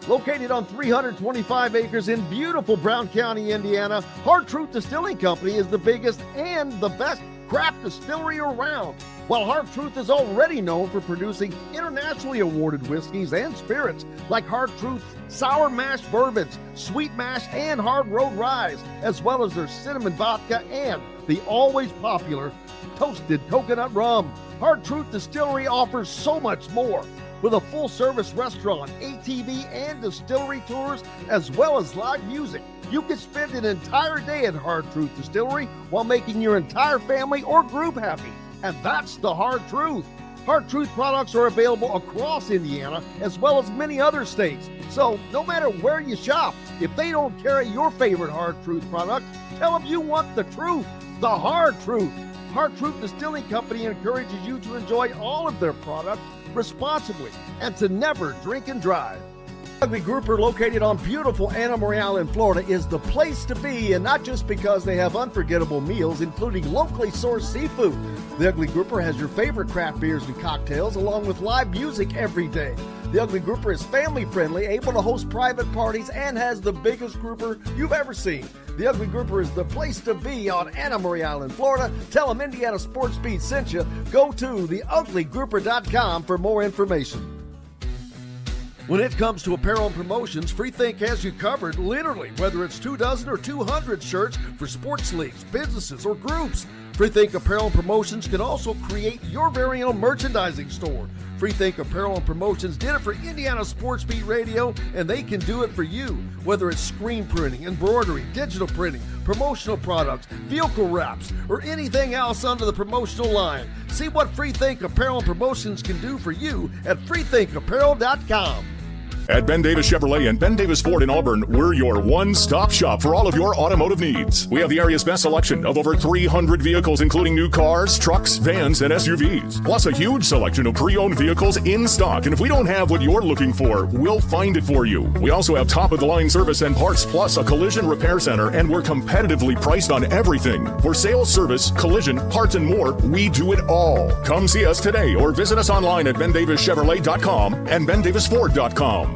S1: Located on 325 acres in beautiful Brown County, Indiana, Hard Truth Distilling Company is the biggest and the best craft distillery around. While Hard Truth is already known for producing internationally awarded whiskeys and spirits like Hard Truth's sour mash bourbons, sweet mash, and hard road ryes, as well as their cinnamon vodka and the always popular toasted coconut rum. Hard Truth Distillery offers so much more. With a full-service restaurant, ATV, and distillery tours, as well as live music, you can spend an entire day at Hard Truth Distillery while making your entire family or group happy. And that's the Hard Truth. Hard Truth products are available across Indiana, as well as many other states. So no matter where you shop, if they don't carry your favorite Hard Truth product, tell them you want the truth, the Hard Truth. Hard Truth Distilling Company encourages you to enjoy all of their products responsibly and to never drink and drive. Ugly Grouper, located on beautiful Anna Marie Island, Florida, is the place to be, and not just because they have unforgettable meals, including locally sourced seafood. The Ugly Grouper has your favorite craft beers and cocktails, along with live music every day. The Ugly Grouper is family-friendly, able to host private parties, and has the biggest grouper you've ever seen. The Ugly Grouper is the place to be on Anna Marie Island, Florida. Tell them Indiana Sports Beat sent you. Go to theuglygrouper.com for more information. When it comes to apparel and promotions, Freethink has you covered, literally, whether it's 24 or 200 shirts for sports leagues, businesses, or groups. Freethink Apparel and Promotions can also create your very own merchandising store. Freethink Apparel and Promotions did it for Indiana Sports Beat Radio, and they can do it for you. Whether it's screen printing, embroidery, digital printing, promotional products, vehicle wraps, or anything else under the promotional line. See what Freethink Apparel and Promotions can do for you at freethinkapparel.com.
S7: At Ben Davis Chevrolet and Ben Davis Ford in Auburn, we're your one-stop shop for all of your automotive needs. We have the area's best selection of over 300 vehicles, including new cars, trucks, vans, and SUVs. Plus a huge selection of pre-owned vehicles in stock. And if we don't have what you're looking for, we'll find it for you. We also have top-of-the-line service and parts, plus a collision repair center, and we're competitively priced on everything. For sales, service, collision, parts, and more, we do it all. Come see us today or visit us online at bendavischevrolet.com and bendavisford.com.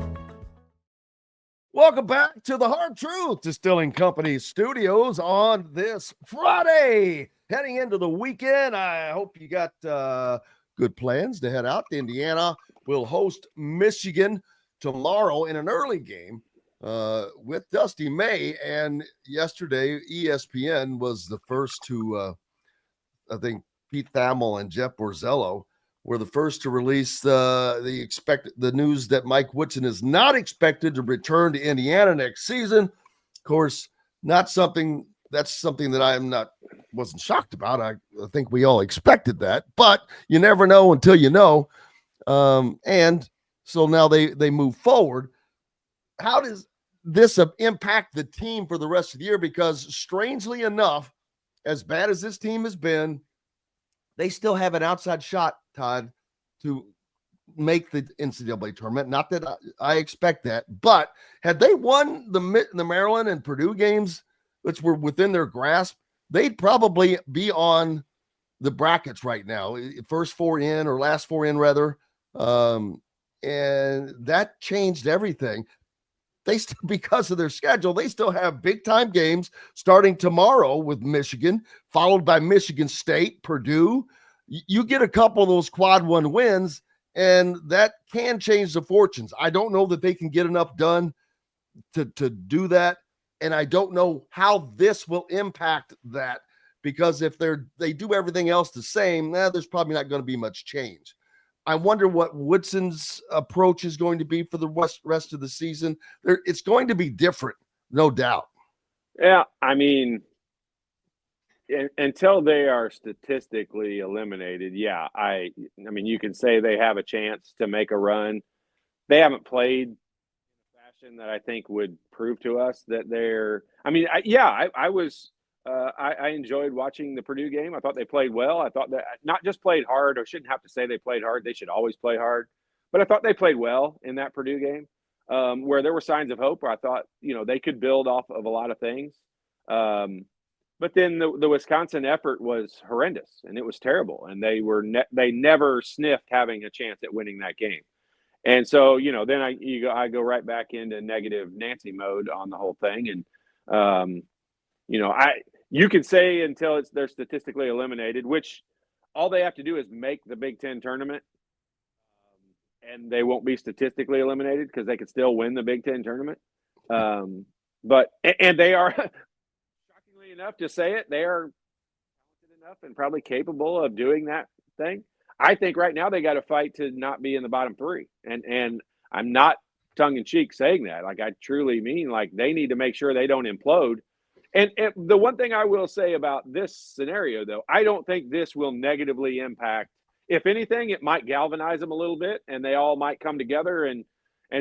S1: Welcome back to the Hard Truth Distilling Company studios on this Friday. Heading into the weekend, I hope you got good plans to head out to Indiana. We'll host Michigan tomorrow in an early game with Dusty May. And yesterday, ESPN was the first to, I think, Pete Thamel and Jeff Borzello were the first to release the news that Mike Woodson is not expected to return to Indiana next season. Of course, that's something that I wasn't shocked about. I think we all expected that, but you never know until you know. And so now they move forward. How does this impact the team for the rest of the year? Because strangely enough, as bad as this team has been, they still have an outside shot, Todd, to make the NCAA tournament. Not that I expect that, but had they won the Maryland and Purdue games, which were within their grasp, they'd probably be on the brackets right now, first four in or last four in rather. And that changed everything. They still, because of their schedule, they still have big time games starting tomorrow with Michigan, followed by Michigan State, Purdue. You get a couple of those quad one wins, and that can change the fortunes. I don't know that they can get enough done to do that, and I don't know how this will impact that, because if they do everything else the same, there's probably not going to be much change. I wonder what Woodson's approach is going to be for the rest of the season. It's going to be different, no doubt.
S8: Yeah, I mean, until they are statistically eliminated, yeah, I mean, you can say they have a chance to make a run. They haven't played in a fashion that I think would prove to us that they're. I mean, I was. I enjoyed watching the Purdue game. I thought they played well. I thought that not just played hard, or shouldn't have to say they played hard. They should always play hard. But I thought they played well in that Purdue game, where there were signs of hope. Where I thought, they could build off of a lot of things. But then the Wisconsin effort was horrendous, and it was terrible. And they never sniffed having a chance at winning that game. And so, then I go right back into negative Nancy mode on the whole thing. And you can say until they're statistically eliminated, which all they have to do is make the Big Ten tournament, and they won't be statistically eliminated because they could still win the Big Ten tournament. But they are, shockingly enough to say it, they are talented enough and probably capable of doing that thing. I think right now they got to fight to not be in the bottom three, and I'm not tongue in cheek saying that. Like, I truly mean, like, they need to make sure they don't implode. And the one thing I will say about this scenario, though, I don't think this will negatively impact. If anything, it might galvanize them a little bit, and they all might come together and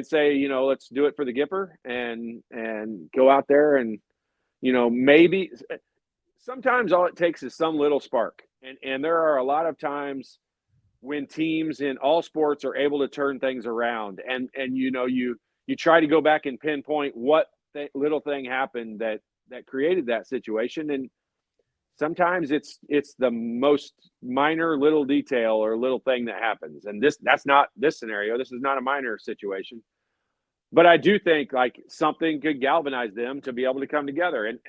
S8: say, let's do it for the Gipper and go out there and, maybe sometimes all it takes is some little spark. And there are a lot of times when teams in all sports are able to turn things around, and you try to go back and pinpoint what little thing happened that created that situation. And sometimes it's the most minor little detail or little thing that happens. And that's not this scenario. This is not a minor situation. But I do think like something could galvanize them to be able to come together. And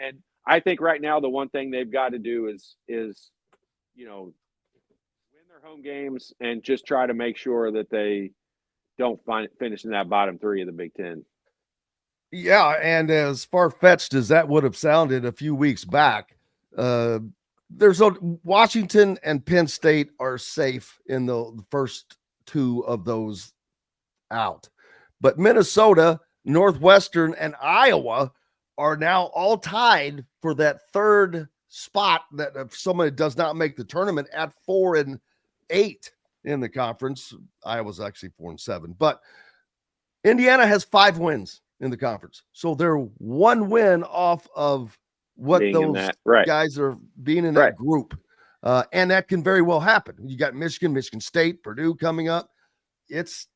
S8: I think right now the one thing they've got to do is win their home games and just try to make sure that they don't finish in that bottom three of the Big Ten.
S1: Yeah, and as far-fetched as that would have sounded a few weeks back, Washington and Penn State are safe in the first two of those out. But Minnesota, Northwestern, and Iowa are now all tied for that third spot that if somebody does not make the tournament at 4-8 in the conference. Iowa's actually 4-7. But Indiana has 5 wins in the conference. So they're one win off of what being those guys are being in that group. And that can very well happen. You got Michigan State, Purdue coming up. It's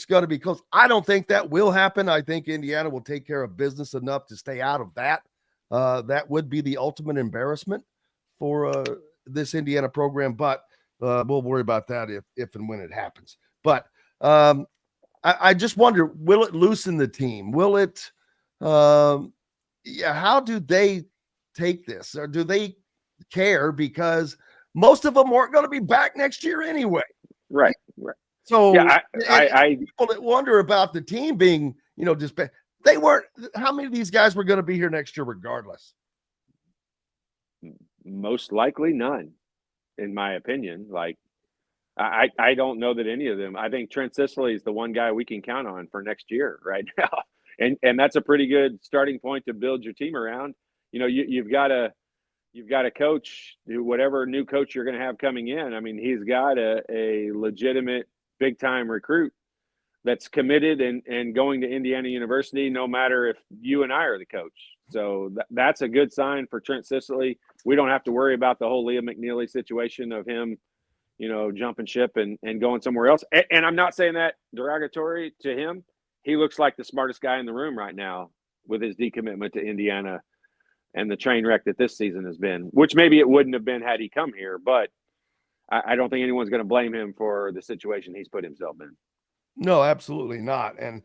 S1: going to be close. I don't think that will happen. I think Indiana will take care of business enough to stay out of that. That would be the ultimate embarrassment for this Indiana program, but we'll worry about that if and when it happens. But I just wonder, will it loosen the team? Will it how do they take this? Or do they care? Because most of them weren't going to be back next year anyway.
S8: Right.
S1: So
S8: I
S1: people that wonder about the team being, just they weren't. How many of these guys were going to be here next year regardless?
S8: Most likely none, in my opinion. Like, I don't know that any of them. I think Trent Sicily is the one guy we can count on for next year right now. And that's a pretty good starting point to build your team around. You've got a coach, whatever new coach you're going to have coming in. I mean, he's got a legitimate big time recruit that's committed and going to Indiana University, no matter if you and I are the coach. So that's a good sign for Trent Sicily. We don't have to worry about the whole Liam McNeely situation of him, jumping ship and going somewhere else. And I'm not saying that derogatory to him. He looks like the smartest guy in the room right now with his decommitment to Indiana and the train wreck that this season has been, which maybe it wouldn't have been had he come here, but I don't think anyone's going to blame him for the situation he's put himself in.
S1: No, absolutely not. And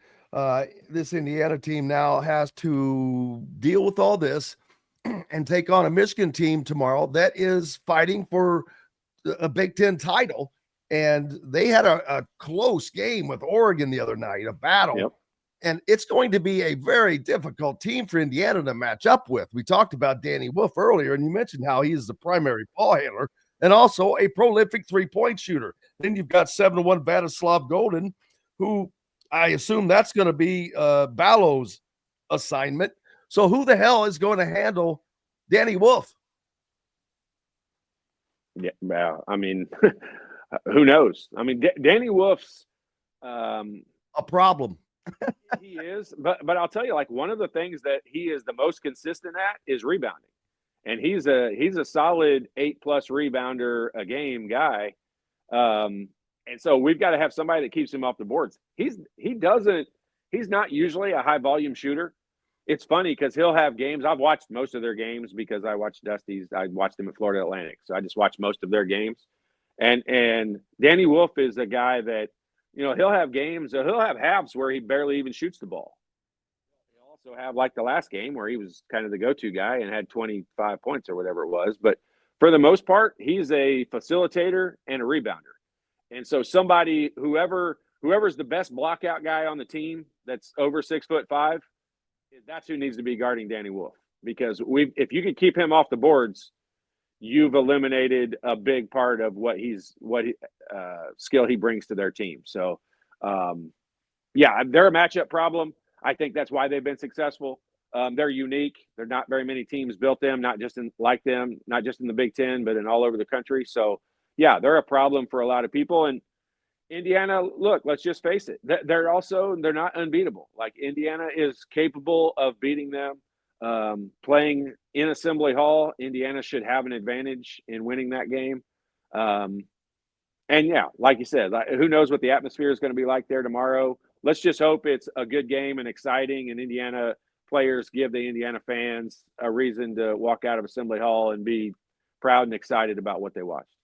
S1: this Indiana team now has to deal with all this and take on a Michigan team tomorrow that is fighting for a Big Ten title. And they had a close game with Oregon the other night, a battle.
S8: Yep.
S1: And it's going to be a very difficult team for Indiana to match up with. We talked about Danny Wolf earlier, and you mentioned how he is the primary ball handler and also a prolific three-point shooter. Then you've got 7-1 Vladislav Golden, who I assume that's going to be Ballow's assignment. So who the hell is going to handle Danny Wolf?
S8: Yeah, well, I mean, who knows? I mean, Danny Wolf's
S1: a problem.
S8: he is, but I'll tell you, like, one of the things that he is the most consistent at is rebounding, and he's a solid 8+ rebounder a game guy. And so we've got to have somebody that keeps him off the boards. He's not usually a high volume shooter. It's funny because he'll have games. I've watched most of their games because I watched Dusty's. I watched him at Florida Atlantic, so I just watched most of their games. And Danny Wolf is a guy that, you know, he'll have games. He'll have halves where he barely even shoots the ball. He'll also have, like the last game where he was kind of the go-to guy and had 25 points or whatever it was. But for the most part, he's a facilitator and a rebounder. And so whoever's the best blockout guy on the team that's over 6'5", that's who needs to be guarding Danny Wolf, because if you can keep him off the boards, you've eliminated a big part of what skill he brings to their team. So, yeah, they're a matchup problem. I think that's why they've been successful. They're unique. There are not very many teams built them, not just in the Big Ten, but in all over the country. So, yeah, they're a problem for a lot of people. And Indiana, look, let's just face it. They're not unbeatable. Like, Indiana is capable of beating them. Playing in Assembly Hall, Indiana should have an advantage in winning that game. And yeah, like you said, who knows what the atmosphere is going to be like there tomorrow. Let's just hope it's a good game and exciting, and Indiana players give the Indiana fans a reason to walk out of Assembly Hall and be proud and excited about what they watched.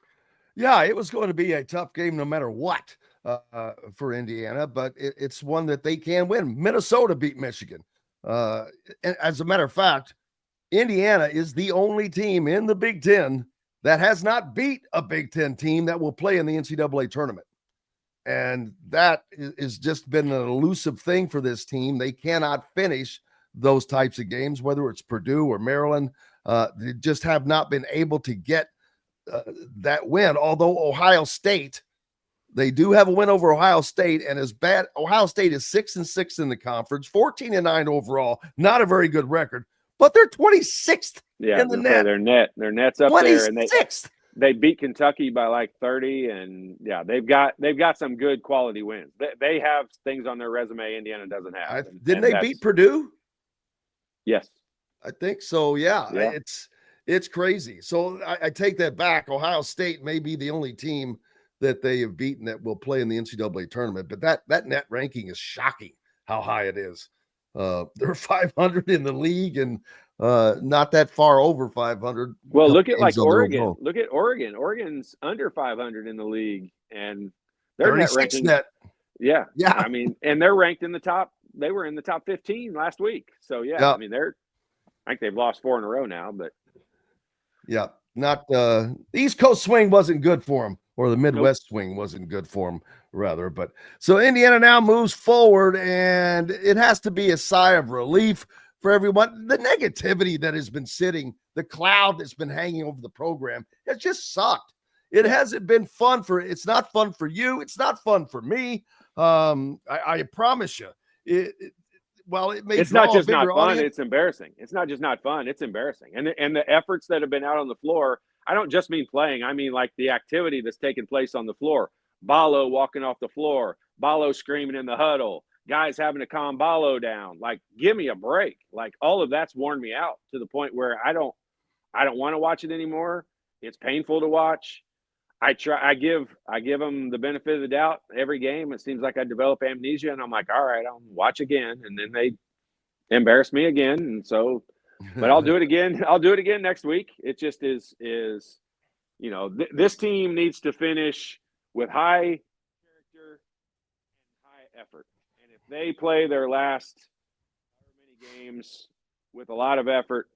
S1: Yeah, it was going to be a tough game no matter what for Indiana, but it's one that they can win. Minnesota beat Michigan. And as a matter of fact, Indiana is the only team in the Big Ten that has not beat a Big Ten team that will play in the NCAA tournament. And that has just been an elusive thing for this team. They cannot finish those types of games, whether it's Purdue or Maryland. They just have not been able to get that win, although Ohio State, they do have a win over Ohio State, and as bad, Ohio State is 6-6 in the conference, 14-9 overall, not a very good record, but they're 26th in the net.
S8: Their net's up
S1: 26th.
S8: There, and they beat Kentucky by like 30, and yeah, they've got some good quality wins. They have things on their resume Indiana doesn't have.
S1: Didn't they beat Purdue?
S8: Yes,
S1: I think so. Yeah. It's crazy. So I take that back. Ohio State may be the only team that they have beaten that will play in the NCAA tournament, but that net ranking is shocking how high it is. They're 500 in the league and not that far over 500.
S8: Well, look at like Oregon. Look at Oregon. Oregon's under 500 in the league, and their net ranking. Yeah. I mean, and they're ranked in the top. They were in the top 15 last week. So yeah. I mean, I think they've lost 4 in a row now, but.
S1: Yeah, not the East Coast swing wasn't good for him, or the Midwest swing wasn't good for him, rather. But so Indiana now moves forward, and it has to be a sigh of relief for everyone. The negativity that has been sitting, the cloud that's been hanging over the program, has just sucked. It hasn't been fun it's not fun for you. It's not fun for me. I promise you. Well, it's
S8: not just not fun. It's embarrassing. It's not just not fun. It's embarrassing. And the efforts that have been out on the floor, I don't just mean playing. I mean, like, the activity that's taking place on the floor. Ballo walking off the floor. Ballo screaming in the huddle. Guys having to calm Ballo down. Like, give me a break. Like, all of that's worn me out to the point where I don't want to watch it anymore. It's painful to watch. I give them the benefit of the doubt every game. It seems like I develop amnesia, and I'm like, all right, I'll watch again, and then they embarrass me again, and so. But I'll do it again. I'll do it again next week. It just is you know, this team needs to finish with high character and high effort, and if they play their last many games with a lot of effort,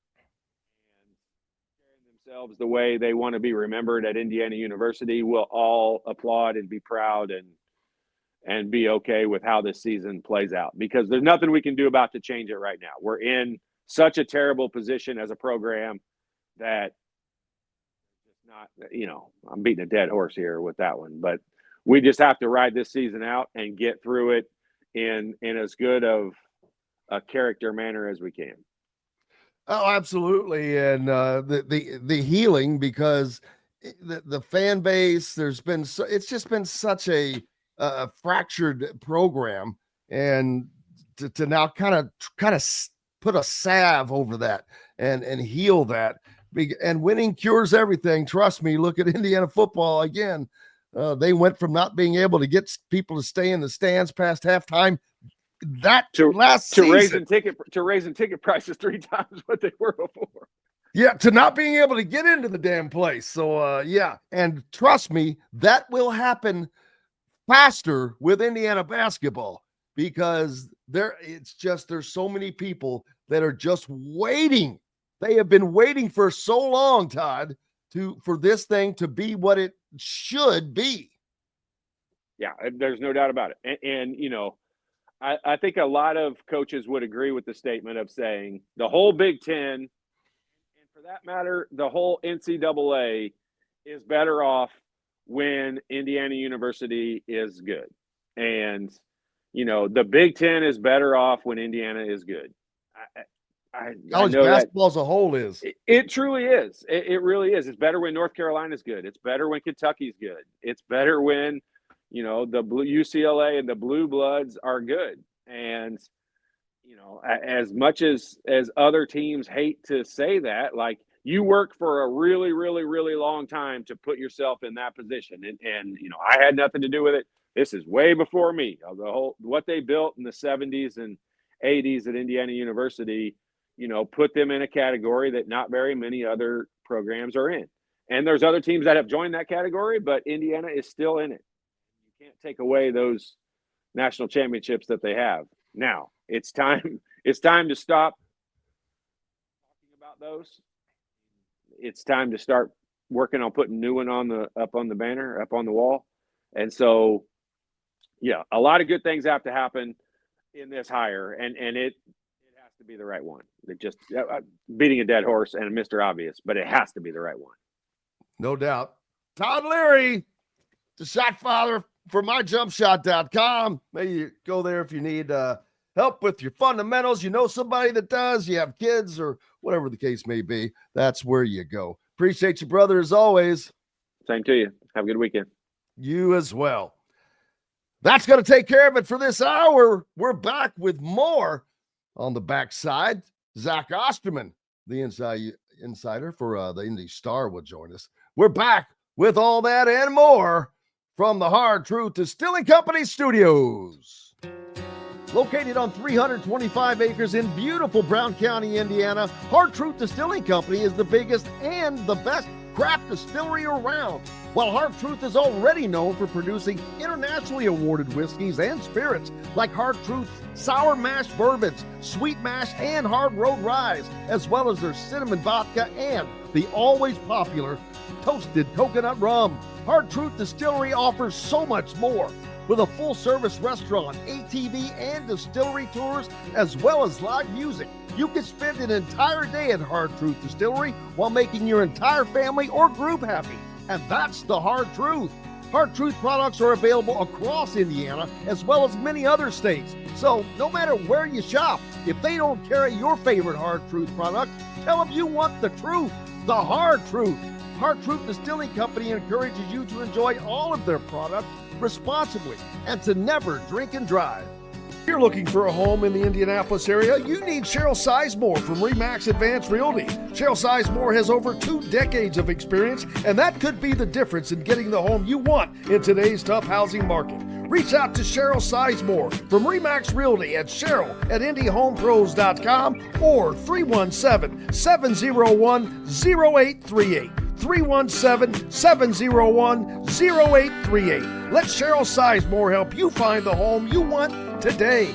S8: themselves the way they want to be remembered at Indiana University, we'll all applaud and be proud and be okay with how this season plays out, because there's nothing we can do about to change it right now. We're in such a terrible position as a program that it's not, you know, I'm beating a dead horse here with that one, but we just have to ride this season out and get through it in as good of a character manner as we can.
S1: Oh, absolutely. And the healing, because the fan base, it's just been such a fractured program, and to now kind of put a salve over that and heal that. And winning cures everything. Trust me, look at Indiana football again. They went from not being able to get people to stay in the stands past halftime
S8: raising ticket prices 3 times what they were before.
S1: Yeah, to not being able to get into the damn place. So yeah, and trust me, that will happen faster with Indiana basketball, because there's so many people that are just waiting. They have been waiting for so long, Todd, for this thing to be what it should be.
S8: Yeah, there's no doubt about it. And you know, I think a lot of coaches would agree with the statement of saying the whole Big Ten, and for that matter, the whole NCAA, is better off when Indiana University is good. And, you know, the Big Ten is better off when Indiana is good.
S1: College basketball as a whole is.
S8: It truly is. It really is. It's better when North Carolina's good. It's better when Kentucky's good. It's better when, you know, the UCLA and the Blue Bloods are good. And, you know, as much as other teams hate to say that, like, you work for a really, really, really long time to put yourself in that position. And you know, I had nothing to do with it. This is way before me. What they built in the 70s and 80s at Indiana University, you know, put them in a category that not very many other programs are in. And there's other teams that have joined that category, but Indiana is still in it. You can't take away those national championships that they have. Now, it's time to stop talking about those. It's time to start working on putting new one up on the banner, up on the wall. And so, yeah, a lot of good things have to happen in this hire, and it has to be the right one. It just beating a dead horse and Mr. Obvious, but it has to be the right one.
S1: No doubt. Todd Leary, the shot father for myjumpshot.com. Maybe you go there if you need help with your fundamentals. You know somebody that does, you have kids or whatever the case may be. That's where you go. Appreciate you, brother, as always.
S8: Same to you. Have a good weekend.
S1: You as well. That's going to take care of it for this hour. We're back with more on the backside. Zach Osterman, the insider for the Indy Star, will join us. We're back with all that and more from the Hard Truth Distilling Company Studios. Located on 325 acres in beautiful Brown County, Indiana, Hard Truth Distilling Company is the biggest and the best craft distillery around. While Hard Truth is already known for producing internationally awarded whiskeys and spirits like Hard Truth's sour mash bourbons, sweet mash, and hard road ryes, as well as their cinnamon vodka and the always popular toasted coconut rum. Hard Truth Distillery offers so much more. With a full-service restaurant, ATV, and distillery tours, as well as live music, you can spend an entire day at Hard Truth Distillery while making your entire family or group happy. And that's the Hard Truth. Hard Truth products are available across Indiana, as well as many other states. So no matter where you shop, if they don't carry your favorite Hard Truth product, tell them you want the truth, the Hard Truth. Hard Truth Distilling Company encourages you to enjoy all of their products responsibly and to never drink and drive. If you're looking for a home in the Indianapolis area, you need Cheryl Sizemore from RE/MAX Advanced Realty. Cheryl Sizemore has over 2 decades of experience, and that could be the difference in getting the home you want in today's tough housing market. Reach out to Cheryl Sizemore from RE/MAX Realty at cheryl@IndyHomePros.com or 317-701-0838. 317-701-0838. Let Cheryl Sizemore help you find the home you want today.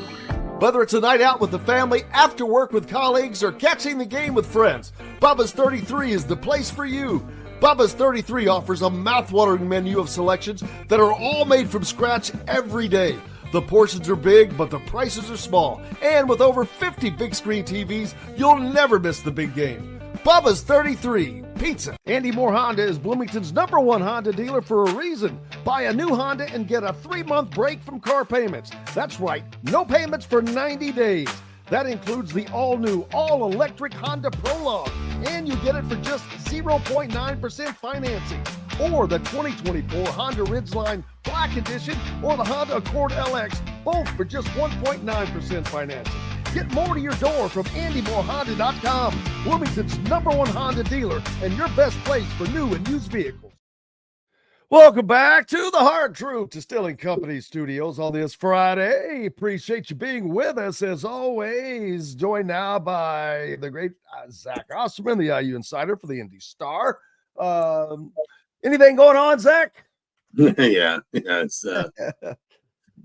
S1: Whether it's a night out with the family, after work with colleagues, or catching the game with friends, Bubba's 33 is the place for you. Bubba's 33 offers a mouthwatering menu of selections that are all made from scratch every day. The portions are big, but the prices are small. And with over 50 big screen TVs, you'll never miss the big game. Bubba's 33, pizza. Andy Moore Honda is Bloomington's #1 Honda dealer for a reason. Buy a new Honda and get a 3-month break from car payments. That's right, no payments for 90 days. That includes the all-new, all-electric Honda Prologue, and you get it for just 0.9% financing. Or the 2024 Honda Ridgeline Black Edition or the Honda Accord LX, both for just 1.9% financing. Get more to your door from AndyMooreHonda.com, Bloomington's #1 Honda dealer and your best place for new and used vehicles. Welcome back to the Hard Truth Distilling Company studios on this Friday. Appreciate you being with us as always. Joined now by the great Zach Osterman, the IU insider for the Indy Star. Anything going on, Zach?
S9: Yeah, it's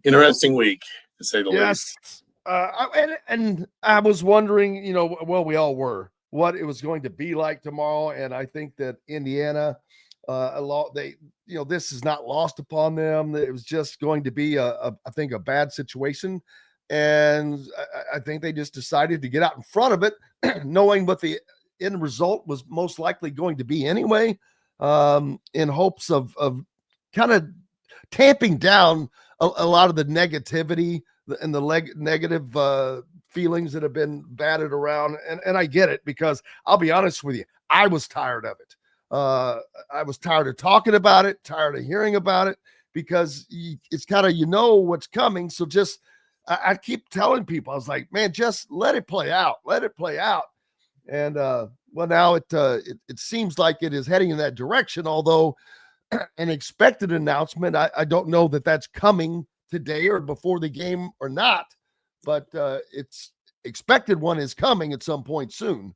S9: interesting week to say the least.
S1: And I was wondering, we all were, what it was going to be like tomorrow. And I think that Indiana, this is not lost upon them. It was just going to be I think a bad situation. And I think they just decided to get out in front of it, knowing what the end result was most likely going to be anyway, in hopes of kind of tamping down a lot of the negativity and the negative feelings that have been batted around. And I get it, because I'll be honest with you, I was tired of it. I was tired of talking about it, tired of hearing about it, because it's kind of, what's coming. So just, I keep telling people, I was like, man, just let it play out. Let it play out. And now it seems like it is heading in that direction, although an expected announcement, I don't know that that's coming today or before the game or not, but it's expected one is coming at some point soon.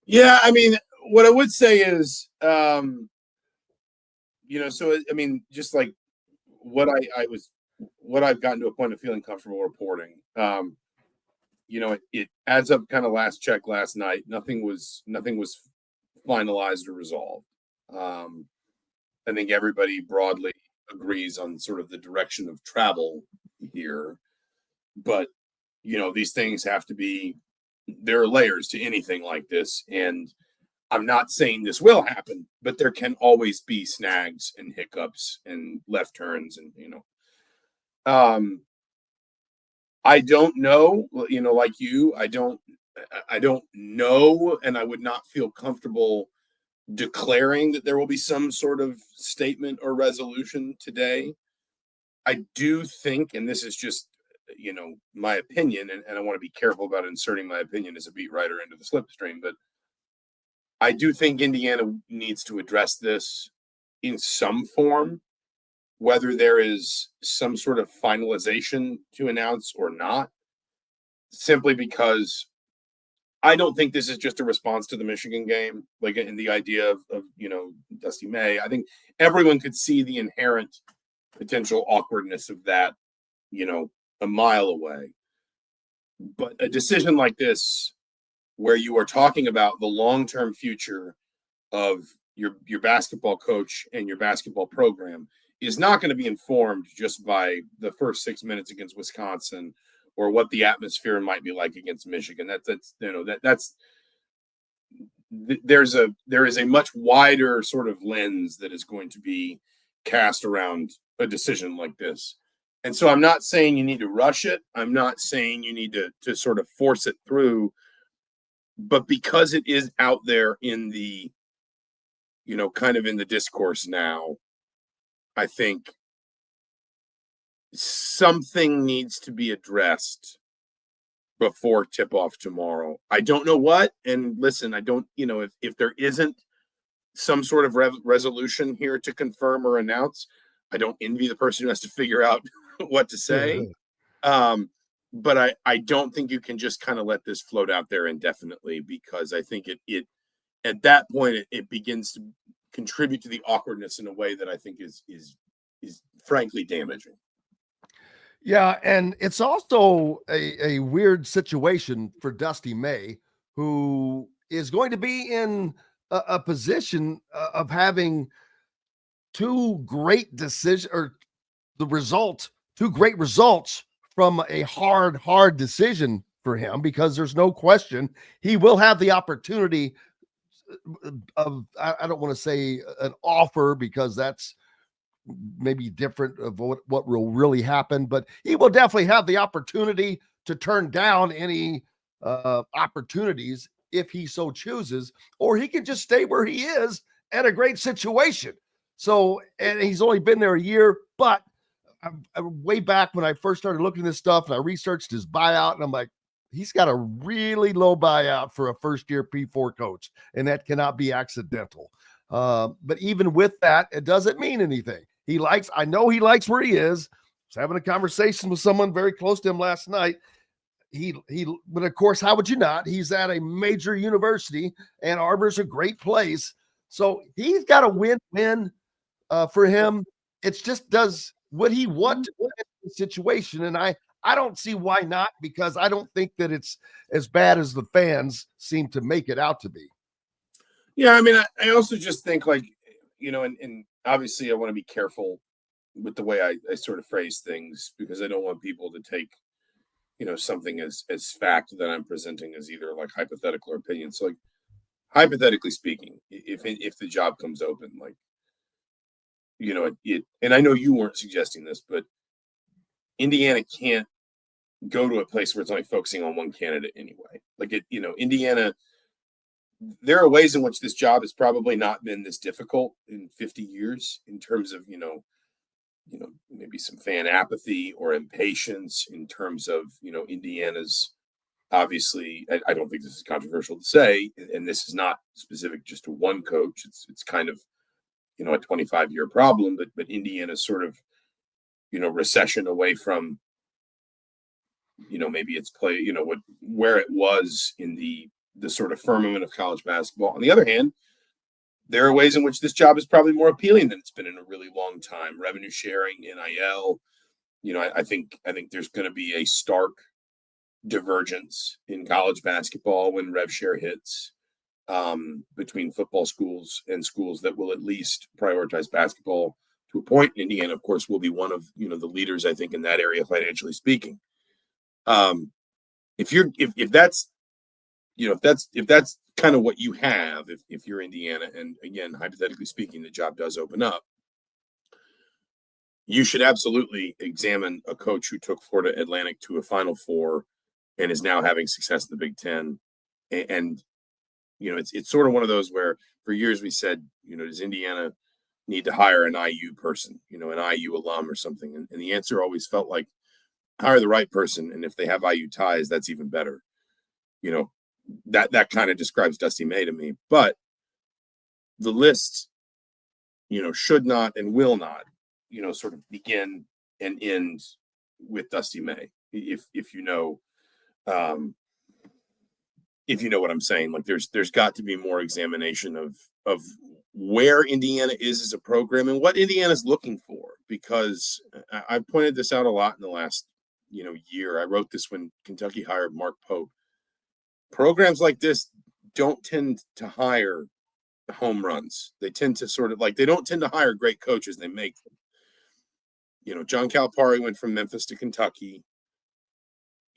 S9: Yeah, I mean, what I would say is, just like what I've gotten to a point of feeling comfortable reporting, it adds up kind of last check last night. Nothing was finalized or resolved. I think everybody broadly agrees on sort of the direction of travel here, but these things have to be, there are layers to anything like this, and I'm not saying this will happen, but there can always be snags and hiccups and left turns, and I don't know, like you, I don't know, and I would not feel comfortable declaring that there will be some sort of statement or resolution today. I do think, and this is just, my opinion, and I want to be careful about inserting my opinion as a beat writer into the slipstream, but I do think Indiana needs to address this in some form, whether there is some sort of finalization to announce or not, simply because I don't think this is just a response to the Michigan game, like in the idea of Dusty May. I think everyone could see the inherent potential awkwardness of that, a mile away. But a decision like this, where you are talking about the long-term future of your basketball coach and your basketball program, is not going to be informed just by the first 6 minutes against Wisconsin or what the atmosphere might be like against Michigan. There is a much wider sort of lens that is going to be cast around a decision like this. And so I'm not saying you need to rush it. I'm not saying you need to sort of force it through, but because it is out there in the, kind of in the discourse now, I think something needs to be addressed before tip-off tomorrow. I don't know what, and listen, I don't, if there isn't some sort of resolution here to confirm or announce, I don't envy the person who has to figure out what to say. But I don't think you can just kind of let this float out there indefinitely, because I think it at that point it begins to contribute to the awkwardness in a way that I think is frankly damaging.
S1: Yeah, and it's also a weird situation for Dusty May, who is going to be in a position of having two great results from a hard decision for him, because there's no question he will have the opportunity of, I don't want to say an offer, because that's maybe different of what will really happen, but he will definitely have the opportunity to turn down any opportunities if he so chooses, or he can just stay where he is at a great situation. So, and he's only been there a year, but way back when I first started looking at this stuff and I researched his buyout, and I'm like, he's got a really low buyout for a first-year P4 coach, and that cannot be accidental. But even with that, it doesn't mean anything. I know he likes where he is. I was having a conversation with someone very close to him last night. But of course, how would you not? He's at a major university, and Arbor's a great place. So he's got a win-win for him. It's just, would he want to win the situation? And I don't see why not, because I don't think that it's as bad as the fans seem to make it out to be.
S9: Yeah, I mean, I also just think, like, and obviously I want to be careful with the way I sort of phrase things, because I don't want people to take, something as fact that I'm presenting as either like hypothetical or opinion. So, like, hypothetically speaking, if the job comes open, like, and I know you weren't suggesting this, but Indiana can't go to a place where it's only focusing on one candidate anyway. Like, Indiana, there are ways in which this job has probably not been this difficult in 50 years in terms of, maybe some fan apathy or impatience, in terms of, Indiana's, obviously, I don't think this is controversial to say, and this is not specific just to one coach. It's kind of, a 25-year problem, but Indiana's sort of, recession away from, maybe its play, where it was in the sort of firmament of college basketball. On the other hand, there are ways in which this job is probably more appealing than it's been in a really long time. Revenue sharing, NIL, I think there's going to be a stark divergence in college basketball when rev share hits, between football schools and schools that will at least prioritize basketball to a point. Indiana, of course, will be one of, the leaders, I think, in that area, financially speaking. If that's kind of what you have, if you're Indiana, and again, hypothetically speaking, the job does open up, you should absolutely examine a coach who took Florida Atlantic to a Final Four and is now having success in the Big Ten. And it's sort of one of those where for years we said, does Indiana need to hire an IU person, an IU alum or something? And the answer always felt like, hire the right person, and if they have IU ties, that's even better. That kind of describes Dusty May to me. But the list, should not and will not, sort of begin and end with Dusty May. If you know what I'm saying. Like, there's got to be more examination of where Indiana is as a program and what Indiana's looking for, because I've pointed this out a lot in the last year. I wrote this when Kentucky hired Mark Pope. Programs like this don't tend to hire home runs. They tend to sort of, like, they don't tend to hire great coaches. They make them. John Calipari went from Memphis to Kentucky.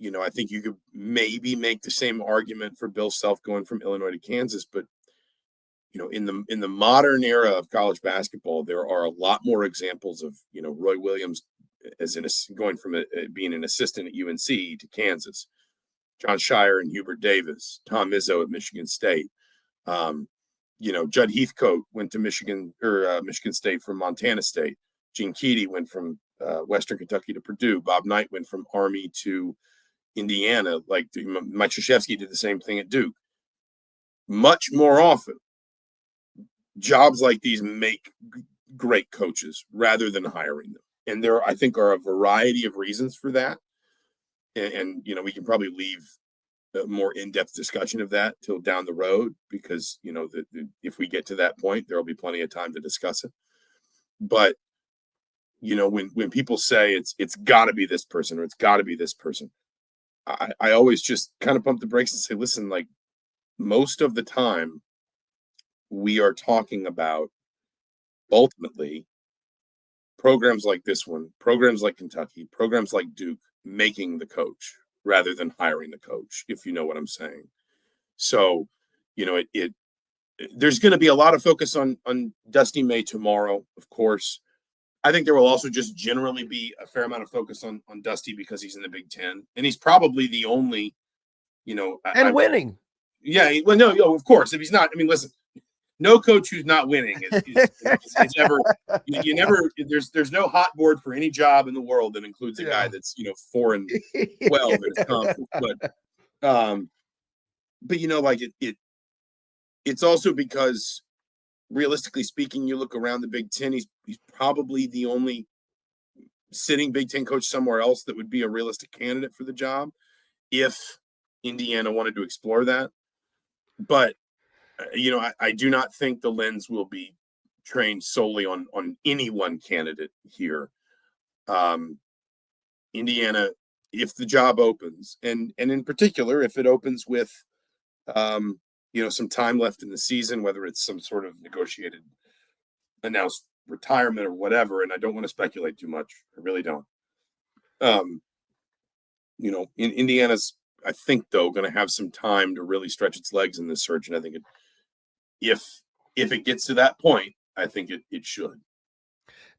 S9: I think you could maybe make the same argument for Bill Self going from Illinois to Kansas, but in the modern era of college basketball, there are a lot more examples of Roy Williams going from being an assistant at UNC to Kansas, John Shire and Hubert Davis, Tom Izzo at Michigan State. Judd Heathcote went to Michigan State from Montana State. Gene Keady went from Western Kentucky to Purdue. Bob Knight went from Army to Indiana. Like, Mike Krzyzewski did the same thing at Duke. Much more often, jobs like these make great coaches rather than hiring them. And there, I think, are a variety of reasons for that. And we can probably leave a more in-depth discussion of that till down the road, because, if we get to that point, there'll be plenty of time to discuss it. But, when people say it's got to be this person or it's got to be this person, I always just kind of pump the brakes and say, listen, like, most of the time we are talking about ultimately programs like this one, programs like Kentucky, programs like Duke making the coach. rather than hiring the coach, if you know what I'm saying. So, there's going to be a lot of focus on Dusty May tomorrow, of course. I think there will also just generally be a fair amount of focus on Dusty because he's in the Big Ten, and he's probably the only,
S1: winning.
S9: Yeah, well, no, of course. If he's not, I mean, listen, no coach who's not winning is ever. You never. There's no hot board for any job in the world that includes a guy that's 4-12 in his conference. But it's also because realistically speaking, you look around the Big Ten, he's probably the only sitting Big Ten coach somewhere else that would be a realistic candidate for the job if Indiana wanted to explore that. But, I do not think the lens will be trained solely on any one candidate here. Indiana, if the job opens, and in particular, if it opens with, some time left in the season, whether it's some sort of negotiated announced retirement or whatever, and I don't want to speculate too much. I really don't. In Indiana's, I think, though, going to have some time to really stretch its legs in this search, and I think if it gets to that point, I think it should.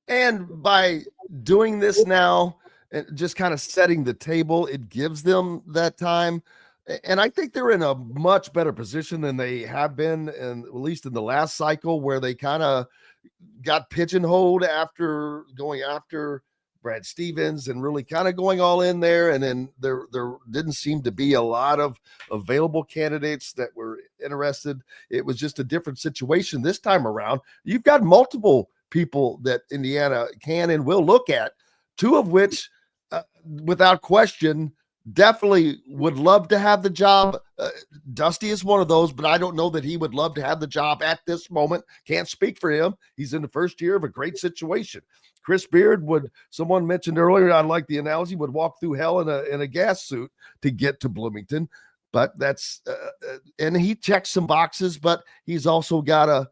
S1: And by doing this now and just kind of setting the table, it gives them that time. And I think they're in a much better position than they have been, and at least in the last cycle, where they kind of got pigeonholed after going after Brad Stevens and really kind of going all in there. And then there didn't seem to be a lot of available candidates that were interested. It was just a different situation this time around. You've got multiple people that Indiana can and will look at, two of which, without question, definitely would love to have the job. Dusty is one of those, but I don't know that he would love to have the job at this moment. Can't speak for him. He's in the first year of a great situation. Chris Beard someone mentioned earlier, I like the analogy, would walk through hell in a gas suit to get to Bloomington. But that's, and he checks some boxes, but he's also got a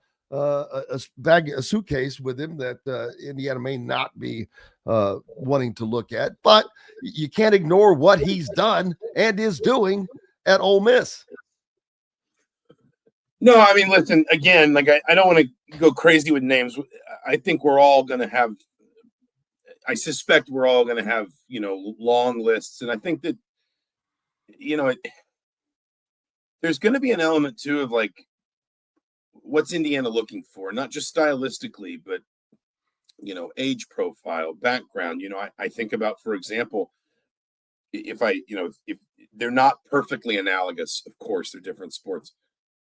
S1: suitcase with him that Indiana may not be wanting to look at, but you can't ignore what he's done and is doing at Ole Miss.
S9: No, I mean, listen, again, I don't want to go crazy with names. I think we're all going to have, I suspect we're all going to have, long lists. And I think that, there's going to be an element too of what's Indiana looking for, not just stylistically, but, age profile, background. I think about, for example, if they're not perfectly analogous, of course, they're different sports.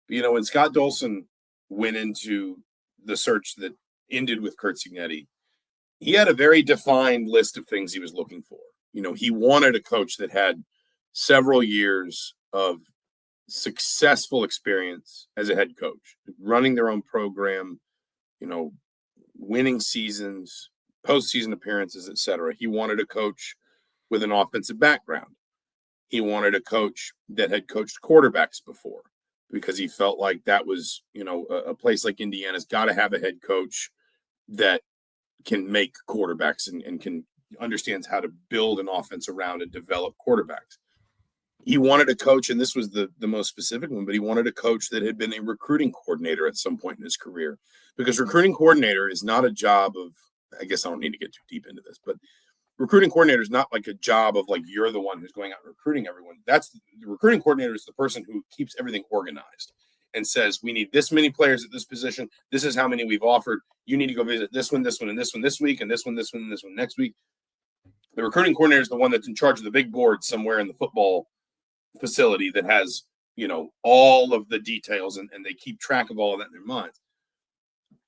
S9: But, when Scott Dolson went into the search that ended with Curt Cignetti, he had a very defined list of things he was looking for. He wanted a coach that had several years of successful experience as a head coach, running their own program, winning seasons, postseason appearances, etc. He wanted a coach with an offensive background. He wanted a coach that had coached quarterbacks before, because he felt like that was, a place like Indiana's got to have a head coach that can make quarterbacks and can understands how to build an offense around and develop quarterbacks. He wanted a coach, and this was the most specific one, but he wanted a coach that had been a recruiting coordinator at some point in his career, because recruiting coordinator is not a job of, I guess I don't need to get too deep into this, but recruiting coordinator is not like a job of you're the one who's going out and recruiting everyone. That's the recruiting coordinator is the person who keeps everything organized and says, we need this many players at this position. This is how many we've offered. You need to go visit this one, and this one this week, and this one, and this one next week. The recruiting coordinator is the one that's in charge of the big board somewhere in the football facility that has, all of the details, and they keep track of all of that in their minds.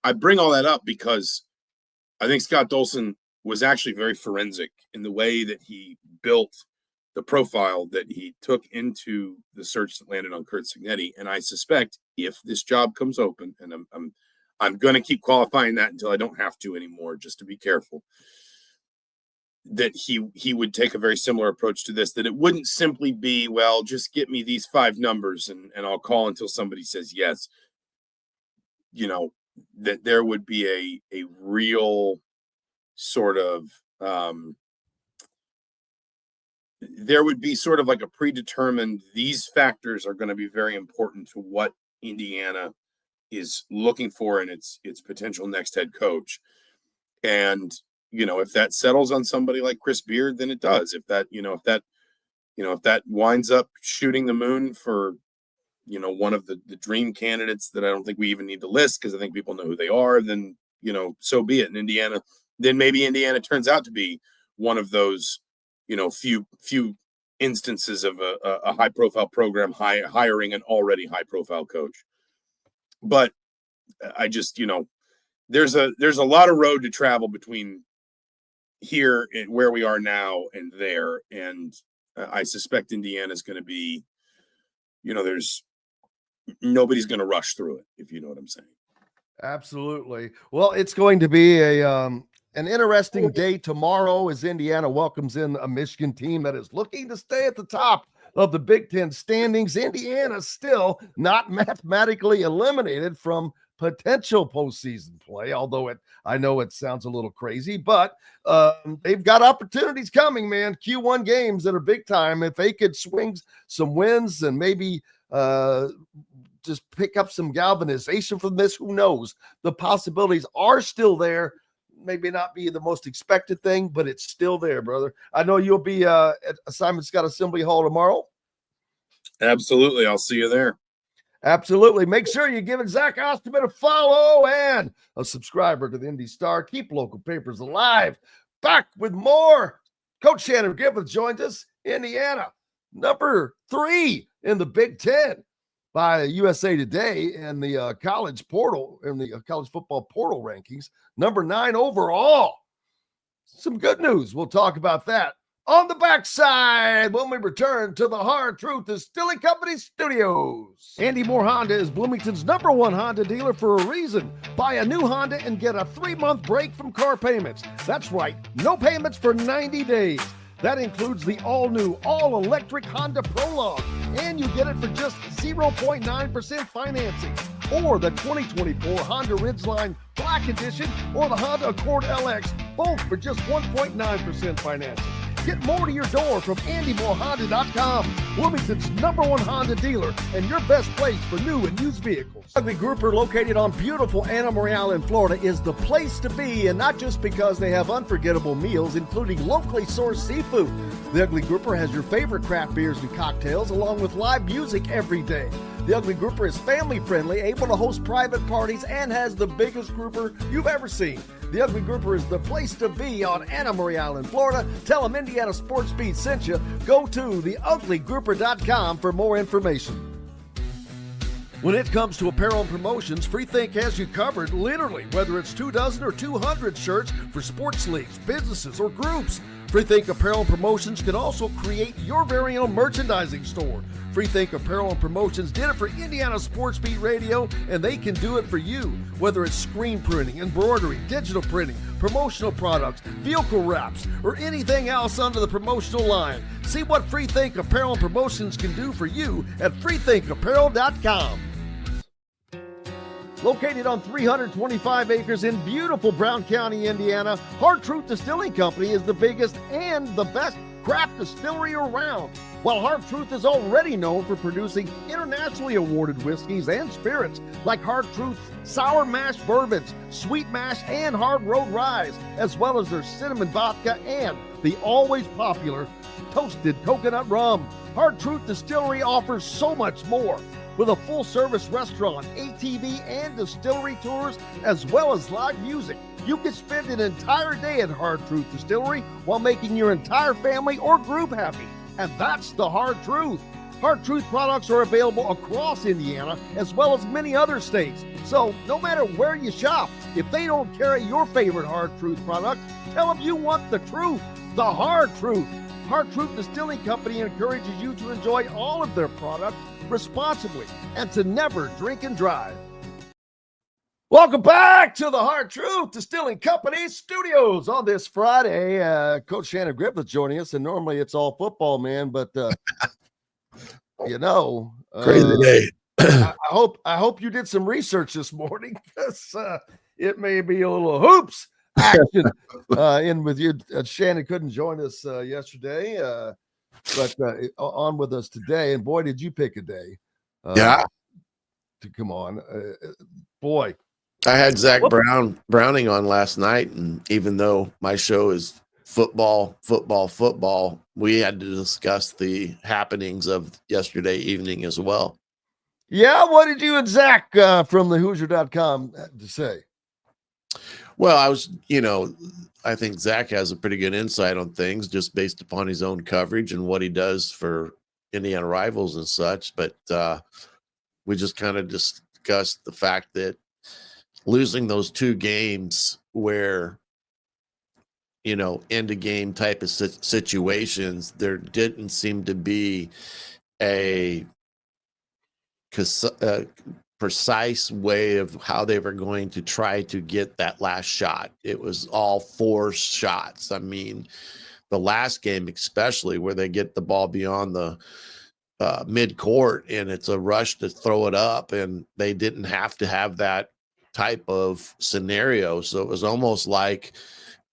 S9: I bring all that up because I think Scott Dolson was actually very forensic in the way that he built the profile that he took into the search that landed on Curt Cignetti. And I suspect if this job comes open, and I'm going to keep qualifying that until I don't have to anymore, just to be careful, that he would take a very similar approach to this, that it wouldn't simply be, well, just get me these 5 numbers and I'll call until somebody says yes. That there would be a real sort of there would be sort of like a predetermined, these factors are going to be very important to what Indiana is looking for in its potential next head coach. And, if that settles on somebody like Chris Beard, then it does. If that winds up shooting the moon for, one of the dream candidates that I don't think we even need to list because I think people know who they are, then, so be it. In Indiana, then maybe Indiana turns out to be one of those, few instances of a high profile program hiring an already high profile coach. But I just, there's a lot of road to travel between here and where we are now and there. And I suspect Indiana's going to be, there's nobody's going to rush through it, if you know what I'm saying.
S1: Absolutely. Well, it's going to be an interesting day tomorrow as Indiana welcomes in a Michigan team that is looking to stay at the top of the Big Ten standings. Indiana still not mathematically eliminated from potential postseason play, although I know it sounds a little crazy, but they've got opportunities coming, man. Q1 games that are big time. If they could swing some wins and maybe just pick up some galvanization from this, who knows? The possibilities are still there. Maybe not be the most expected thing, but it's still there, brother. I know you'll be at Simon Scott Assembly Hall tomorrow.
S9: Absolutely. I'll see you there.
S1: Absolutely. Make sure you're giving Zach Osterman a follow and a subscriber to the Indy Star. Keep local papers alive. Back with more. Coach Shannon Griffith joins us. Indiana, number 3 in the Big Ten by USA Today and the college portal, in the college football portal rankings. Number 9 overall. Some good news. We'll talk about that on the backside when we return to the Hard Truth Distilling Company studios. Andy Moore Honda is Bloomington's #1 Honda dealer for a reason. Buy a new Honda and get a 3-month break from car payments. That's right, no payments for 90 days. That includes the all-new, all-electric Honda Prologue, and you get it for just 0.9% financing. Or the 2024 Honda Ridgeline Black Edition or the Honda Accord LX, both for just 1.9% financing. Get more to your door from AndyMooreHonda.com, Bloomington's #1 Honda dealer and your best place for new and used vehicles. Ugly Grouper, located on beautiful Anna Marie in Florida, is the place to be, and not just because they have unforgettable meals, including locally sourced seafood. The Ugly Grouper has your favorite craft beers and cocktails, along with live music every day. The Ugly Grouper is family-friendly, able to host private parties, and has the biggest grouper you've ever seen. The Ugly Grouper is the place to be on Anna Marie Island, Florida. Tell them Indiana Sports Beat sent you. Go to theUglyGrouper.com for more information. When it comes to apparel and promotions, Freethink has you covered, literally, whether it's 24 or 200 shirts for sports leagues, businesses, or groups. Freethink Apparel and Promotions can also create your very own merchandising store. Freethink Apparel and Promotions did it for Indiana Sports Beat Radio, and they can do it for you. Whether it's screen printing, embroidery, digital printing, promotional products, vehicle wraps, or anything else under the promotional line. See what Freethink Apparel and Promotions can do for you at freethinkapparel.com. Located on 325 acres in beautiful Brown County, Indiana, Hard Truth Distilling Company is the biggest and the best craft distillery around. While Hard Truth is already known for producing internationally awarded whiskeys and spirits like Hard Truth's Sour Mash Bourbons, Sweet Mash, and Hard Road Rye, as well as their cinnamon vodka and the always popular Toasted Coconut Rum. Hard Truth Distillery offers so much more. With a full-service restaurant, ATV, and distillery tours, as well as live music, you can spend an entire day at Hard Truth Distillery while making your entire family or group happy. And that's the Hard Truth. Hard Truth products are available across Indiana, as well as many other states. So no matter where you shop, if they don't carry your favorite Hard Truth product, tell them you want the truth, the Hard Truth. Hard Truth Distilling Company encourages you to enjoy all of their products responsibly and to never drink and drive. Welcome back to the Hard Truth Distilling Company studios on this Friday. Coach Shannon Griffith joining us, and normally it's all football, man, but
S10: crazy day.
S1: I hope you did some research this morning, because it may be a little hoops action in with you. Shannon couldn't join us yesterday. but on with us today. And boy, did you pick a day.
S10: Yeah.
S1: To come on. Boy.
S10: I had Zach Browning on last night, and even though my show is football, we had to discuss the happenings of yesterday evening as well.
S1: Yeah, what did you and Zach from the Hoosier.com to say?
S10: Well, I think Zach has a pretty good insight on things just based upon his own coverage and what he does for Indiana rivals and such. But we just kind of discussed the fact that losing those two games where, end of game type of situations, there didn't seem to be a precise way of how they were going to try to get that last shot. It was all forced shots. I mean, the last game, especially where they get the ball beyond the mid-court and it's a rush to throw it up, and they didn't have to have that type of scenario. So it was almost like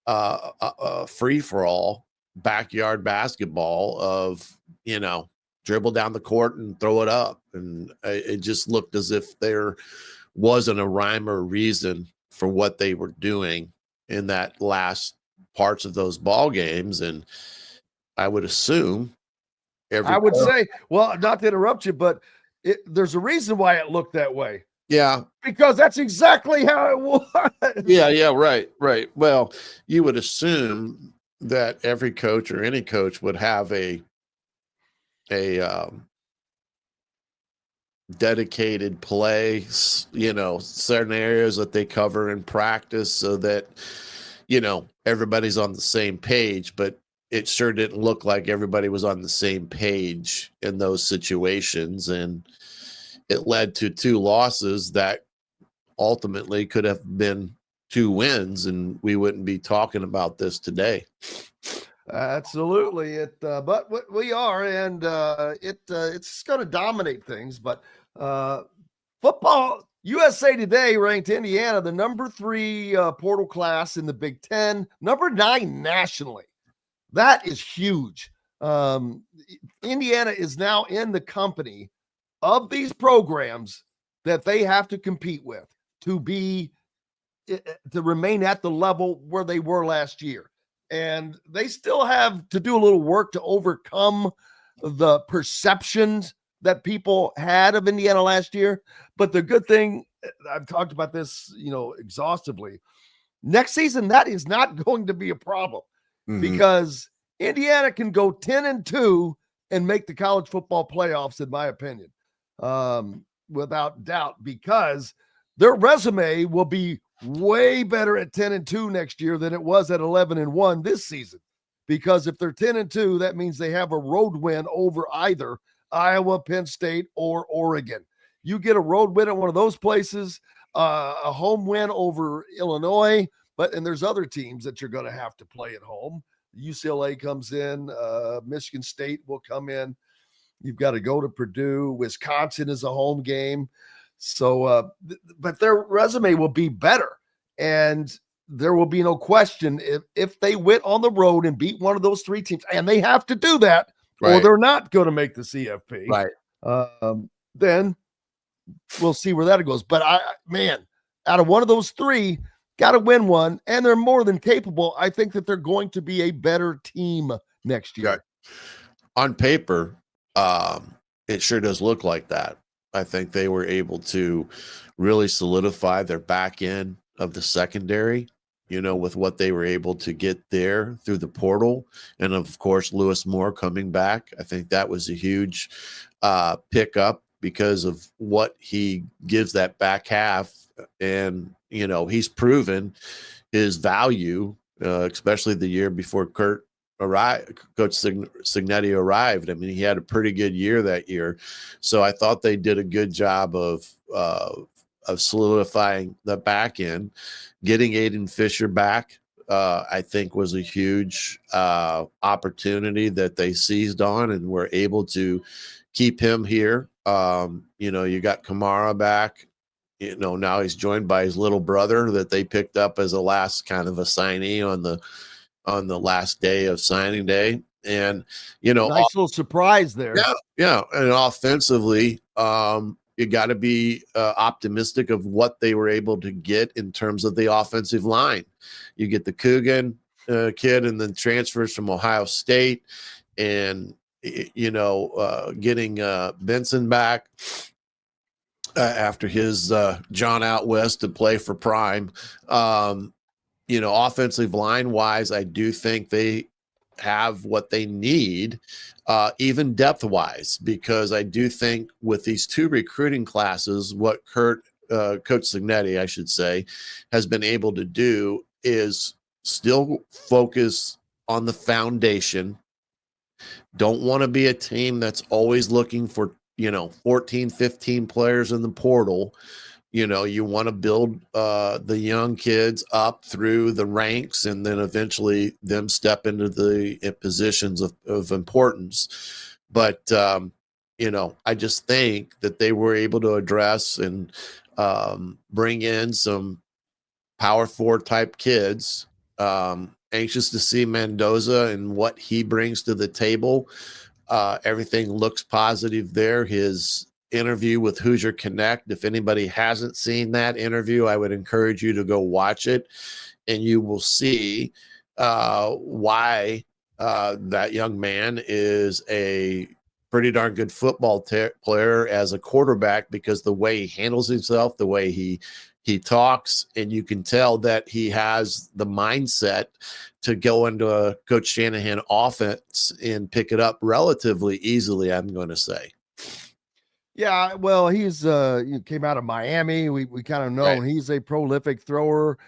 S10: a free-for-all backyard basketball of, dribble down the court and throw it up. And it just looked as if there wasn't a rhyme or reason for what they were doing in that last parts of those ball games. And I would assume
S1: say, well, not to interrupt you, but there's a reason why it looked that way.
S10: Yeah.
S1: Because that's exactly how it was.
S10: Yeah, right. Well, you would assume that every coach or any coach would have a dedicated play, certain areas that they cover in practice so that, everybody's on the same page. But it sure didn't look like everybody was on the same page in those situations. And it led to two losses that ultimately could have been two wins, and we wouldn't be talking about this today.
S1: Absolutely. But what we are, and it's going to dominate things. But football, USA Today ranked Indiana the number 3 portal class in the Big Ten, number 9 nationally. That is huge. Indiana is now in the company of these programs that they have to compete with to remain at the level where they were last year. And they still have to do a little work to overcome the perceptions that people had of Indiana last year. But the good thing, I've talked about this, exhaustively. Next season, that is not going to be a problem because Indiana can go 10-2 and make the college football playoffs, in my opinion, without doubt, because their resume will be way better at 10-2 next year than it was at 11-1 this season. Because if they're 10-2, that means they have a road win over either Iowa, Penn State, or Oregon. You get a road win at one of those places, a home win over Illinois, and there's other teams that you're going to have to play at home. UCLA comes in, Michigan State will come in. You've got to go to Purdue. Wisconsin is a home game. So, but their resume will be better. And there will be no question if they went on the road and beat one of those 3 teams, and they have to do that, or they're not going to make the CFP.
S10: Right.
S1: Then we'll see where that goes. But out of one of those 3, got to win one, and they're more than capable. I think that they're going to be a better team next year.
S10: Right. On paper, it sure does look like that. I think they were able to really solidify their back end of the secondary, with what they were able to get there through the portal. And of course, Lewis Moore coming back. I think that was a huge pickup because of what he gives that back half. And, he's proven his value, especially the year before Coach Signetti arrived. I mean, he had a pretty good year that year. So I thought they did a good job of solidifying the back end. Getting Aiden Fisher back, I think, was a huge opportunity that they seized on and were able to keep him here. You got Kamara back. Now he's joined by his little brother that they picked up as a last kind of a signee on the last day of signing day. And, you know,
S1: nice little surprise there.
S10: Yeah. And offensively, you got to be optimistic of what they were able to get in terms of the offensive line. You get the Coogan kid and then transfers from Ohio State, and getting Benson back after his John out west to play for Prime. Offensive line wise, I do think they have what they need, even depth wise, because I do think with these two recruiting classes, what Coach Signetti, I should say, has been able to do is still focus on the foundation. Don't want to be a team that's always looking for, 14, 15 players in the portal. You want to build the young kids up through the ranks, and then eventually them step into the positions of importance. But, I just think that they were able to address and bring in some power forward type kids. Anxious to see Mendoza and what he brings to the table. Everything looks positive there. His interview with Hoosier Connect, if anybody hasn't seen that interview, I would encourage you to go watch it, and you will see why that young man is a pretty darn good football player as a quarterback, because the way he handles himself, the way he talks, and you can tell that he has the mindset to go into a Coach Shanahan offense and pick it up relatively easily, I'm going to say.
S1: Yeah, well, he's he came out of Miami. We kind of know he's a prolific thrower.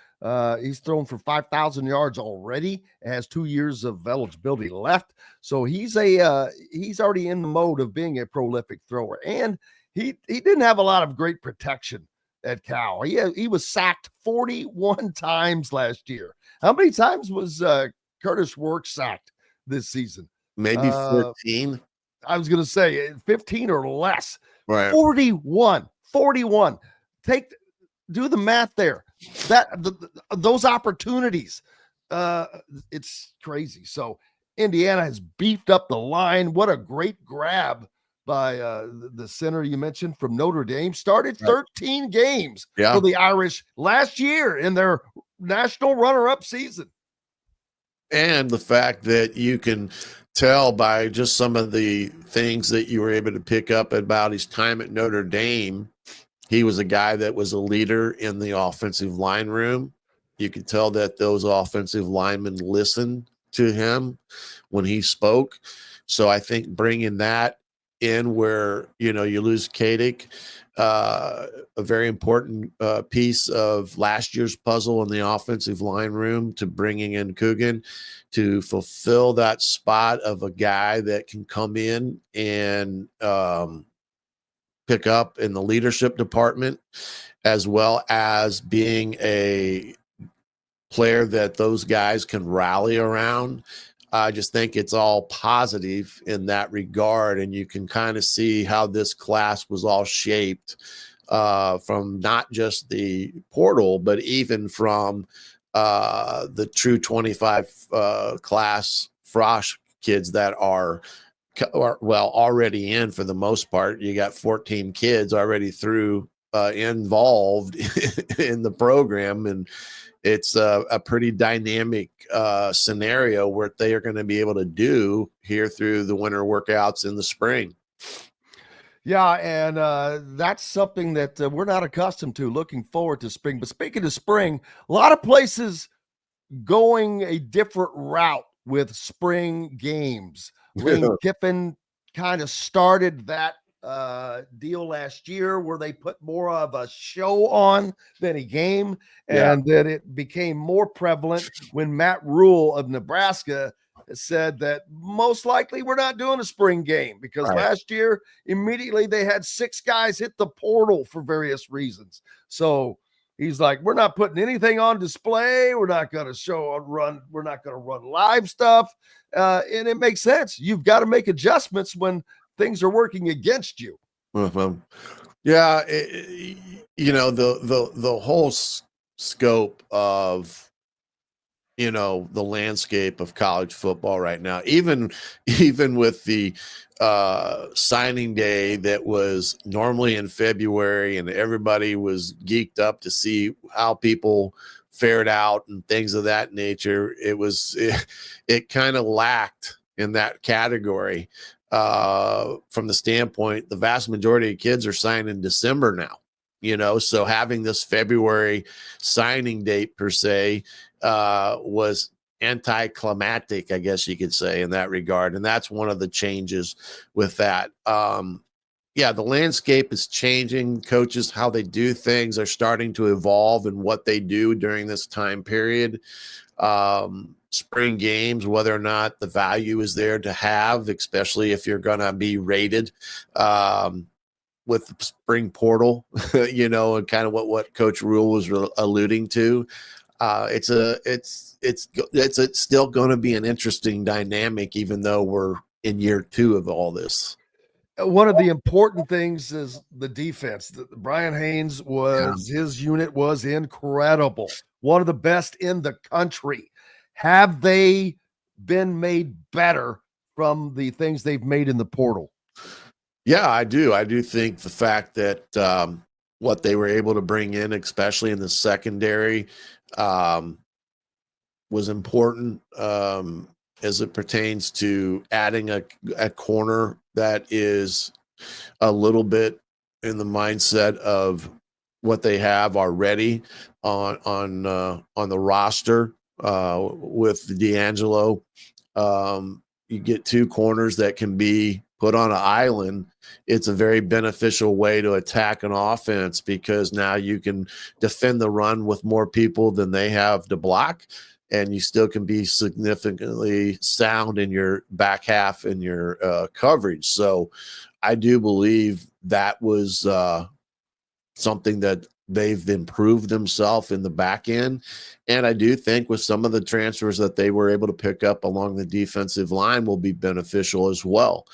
S1: He's thrown for 5,000 yards already. Has 2 years of eligibility left, so he's already in the mode of being a prolific thrower. And he didn't have a lot of great protection at Cal. He was sacked 41 times last year. How many times was Curtis Works sacked this season?
S10: Maybe 14.
S1: I was going to say 15 or less.
S10: Right.
S1: 41. Do the math there. Those opportunities. It's crazy. So Indiana has beefed up the line. What a great grab by the center you mentioned from Notre Dame. Started 13 games for the Irish last year in their national runner-up season.
S10: And the fact that you can tell by just some of the things that you were able to pick up about his time at Notre Dame, he was a guy that was a leader in the offensive line room. You could tell that those offensive linemen listened to him when he spoke. So I think bringing that in where, you lose Kadick, a very important piece of last year's puzzle in the offensive line room, to bringing in Coogan to fulfill that spot of a guy that can come in and pick up in the leadership department, as well as being a player that those guys can rally around. I just think it's all positive in that regard, and you can kind of see how this class was all shaped from not just the portal, but even from the true 25 class Frosh kids that are already in for the most part. You got 14 kids already involved in the program, and it's a pretty dynamic scenario where they are going to be able to do here through the winter workouts in the spring.
S1: Yeah, and that's something that we're not accustomed to. Looking forward to spring. But speaking of spring, a lot of places going a different route with spring games. Lane Kiffin kind of started that deal last year where they put more of a show on than a game, and that it became more prevalent when Matt Rule of Nebraska said that most likely we're not doing a spring game, because last year immediately they had 6 guys hit the portal for various reasons. So he's like, we're not putting anything on display. We're not going to we're not going to run live stuff. And it makes sense. You've got to make adjustments when things are working against you.
S10: Yeah. The whole scope of the landscape of college football right now. Even with the signing day that was normally in February, and everybody was geeked up to see how people fared out and things of that nature, it kind of lacked in that category from the standpoint the vast majority of kids are signed in December now. So having this February signing date per se was anticlimactic, I guess you could say, in that regard. And that's one of the changes with that. The landscape is changing. Coaches, how they do things are starting to evolve in what they do during this time period. Spring games, whether or not the value is there to have, especially if you're going to be rated with the spring portal, and kind of what Coach Rule was alluding to. It's still going to be an interesting dynamic, even though we're in year 2 of all this.
S1: One of the important things is the defense. Brian Haynes his unit was incredible. One of the best in the country. Have they been made better from the things they've made in the portal?
S10: Yeah, I do. I do think the fact that what they were able to bring in, especially in the secondary, was important as it pertains to adding a corner that is a little bit in the mindset of what they have already on the roster with D'Angelo. You get 2 corners that can be put on an island. It's a very beneficial way to attack an offense because now you can defend the run with more people than they have to block, and you still can be significantly sound in your back half and your coverage. So I do believe that was something that they've improved themselves in the back end. And I do think with some of the transfers that they were able to pick up along the defensive line will be beneficial as well.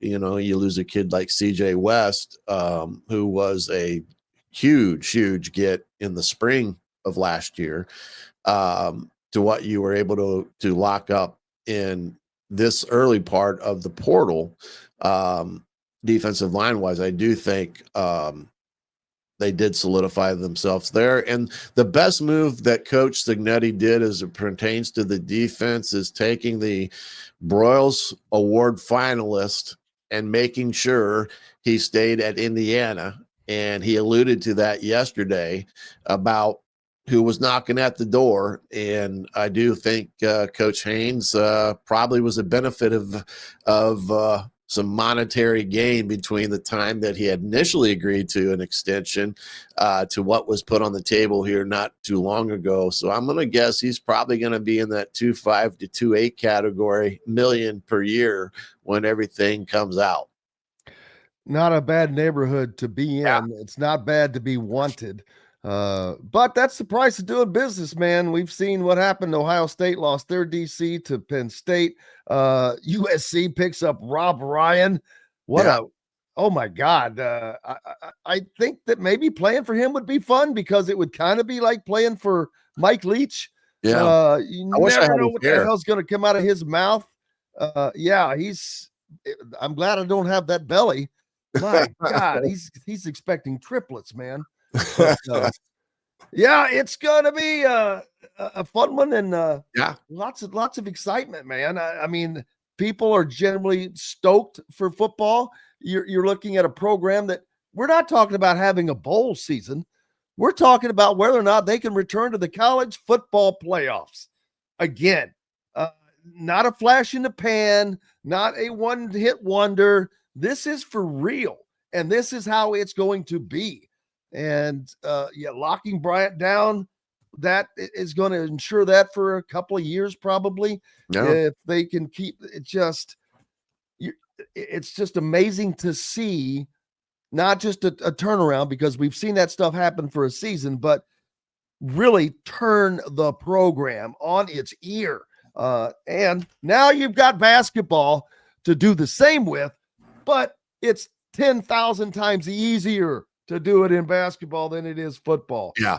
S10: You lose a kid like CJ West, who was a huge get in the spring of last year, to what you were able to lock up in this early part of the portal, defensive line wise. I do think they did solidify themselves there. And the best move that Coach Signetti did as it pertains to the defense is taking the Broyles Award finalist and making sure he stayed at Indiana. And he alluded to that yesterday about who was knocking at the door. And I do think Coach Haynes probably was a benefit of some monetary gain between the time that he had initially agreed to an extension to what was put on the table here not too long ago. So I'm going to guess he's probably going to be in that 2.5 to 2.8 category million per year when everything comes out.
S1: Not a bad neighborhood to be in. Yeah. It's not bad to be wanted. But that's the price of doing business, man. We've seen what happened. Ohio State lost their DC to Penn State. USC picks up Rob Ryan. Oh my God. I think that maybe playing for him would be fun because it would kind of be like playing for Mike Leach.
S10: Yeah.
S1: You never know what the hell's going to come out of his mouth. I'm glad I don't have that belly. My God, he's expecting triplets, man. But, it's gonna be a fun one, and lots of excitement, man. I mean, people are generally stoked for football. You're looking at a program that we're not talking about having a bowl season. We're talking about whether or not they can return to the college football playoffs again. Not a flash in the pan, not a one-hit wonder. This is for real, and this is how it's going to be. And locking Bryant down, that is going to ensure that for a couple of years, probably. Yeah. If they can keep it, it's just amazing to see, not just a turnaround, because we've seen that stuff happen for a season, but really turn the program on its ear. And now you've got basketball to do the same with, but it's 10,000 times easier to do it in basketball than it is football.
S10: Yeah.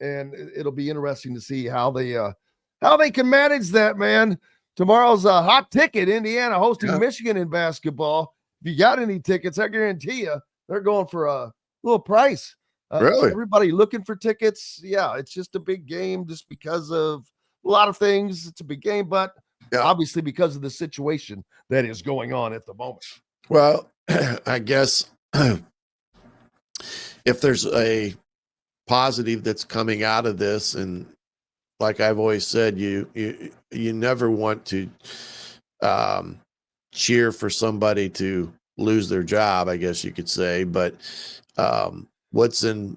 S1: and it'll be interesting to see how they can manage that, man. Tomorrow's a hot ticket. Indiana hosting Michigan in basketball. If you got any tickets, I guarantee you they're going for a little price.
S10: Really?
S1: Everybody looking for tickets. Yeah, it's just a big game just because of a lot of things. It's a big game, but obviously because of the situation that is going on at the moment.
S10: Well, I guess if there's a positive that's coming out of this, and like I've always said, you never want to cheer for somebody to lose their job, I guess you could say, but Woodson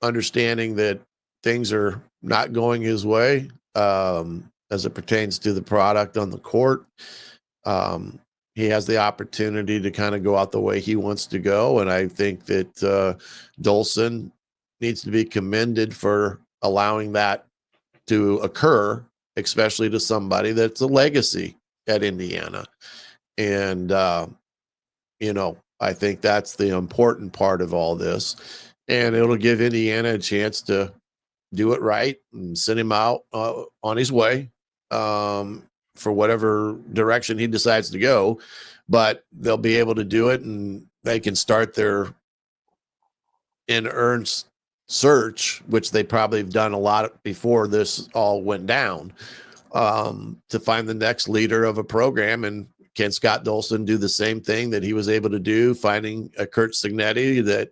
S10: understanding that things are not going his way as it pertains to the product on the court. He has the opportunity to kind of go out the way he wants to go. And I think that Dolson needs to be commended for allowing that to occur, especially to somebody that's a legacy at Indiana. And, I think that's the important part of all this. And it'll give Indiana a chance to do it right and send him out on his way for whatever direction he decides to go. But they'll be able to do it, and they can start their in earnest search, which they probably have done a lot before this all went down, to find the next leader of a program. And can Scott Dolson do the same thing that he was able to do, finding a Curt Cignetti that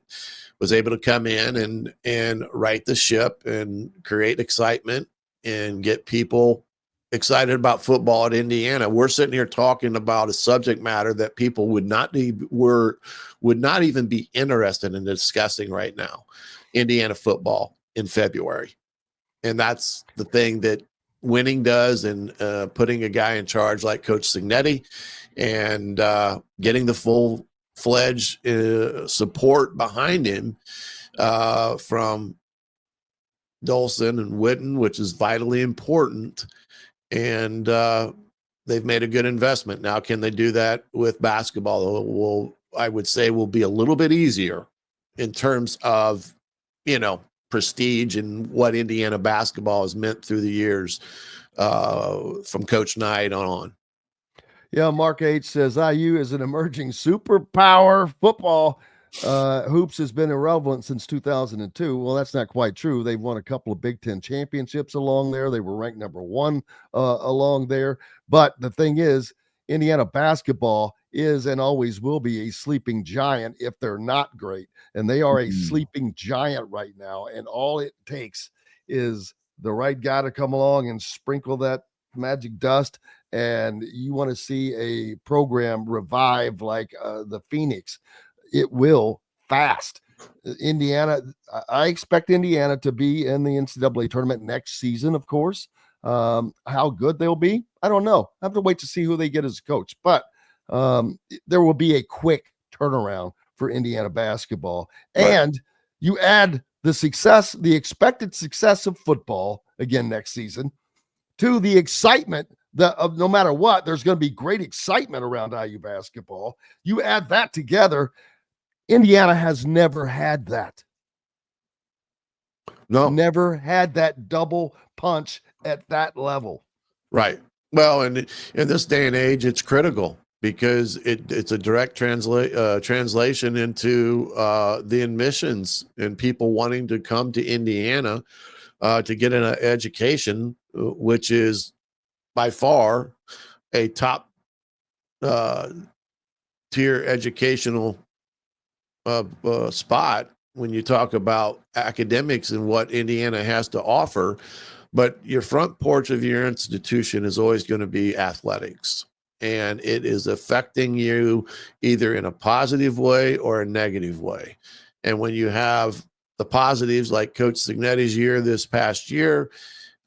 S10: was able to come in and right the ship and create excitement and get people excited about football at Indiana? We're sitting here talking about a subject matter that people would not even be interested in discussing right now, Indiana football in February. And that's the thing that winning does, and putting a guy in charge like Coach Cignetti and getting the full-fledged support behind him from Dolson and Witten, which is vitally important. And they've made a good investment. Now, can they do that with basketball? I would say will be a little bit easier in terms of, prestige and what Indiana basketball has meant through the years from Coach Knight on.
S1: Yeah, Mark H says IU is an emerging superpower. Football hoops has been irrelevant since 2002. Well, that's not quite true. They've won a couple of Big Ten championships along there. They were ranked number 1 along there. But the thing is, Indiana basketball is and always will be a sleeping giant if they're not great. And they are a sleeping giant right now. And all it takes is the right guy to come along and sprinkle that magic dust. And you want to see a program revive like the Phoenix. It will fast. Indiana, I expect Indiana to be in the NCAA tournament next season, of course. How good they'll be, I don't know. I have to wait to see who they get as a coach. But there will be a quick turnaround for Indiana basketball. Right. And you add the expected success of football again next season to the excitement of no matter what, there's going to be great excitement around IU basketball. You add that together. Indiana has never had that.
S10: No,
S1: never had that double punch at that level.
S10: Right. Well, and in this day and age, it's critical because it's a direct translation into the admissions and people wanting to come to Indiana to get an education, which is by far a top tier educational spot when you talk about academics and what Indiana has to offer. But your front porch of your institution is always going to be athletics, and it is affecting you either in a positive way or a negative way. And when you have the positives like Coach Cignetti's year this past year,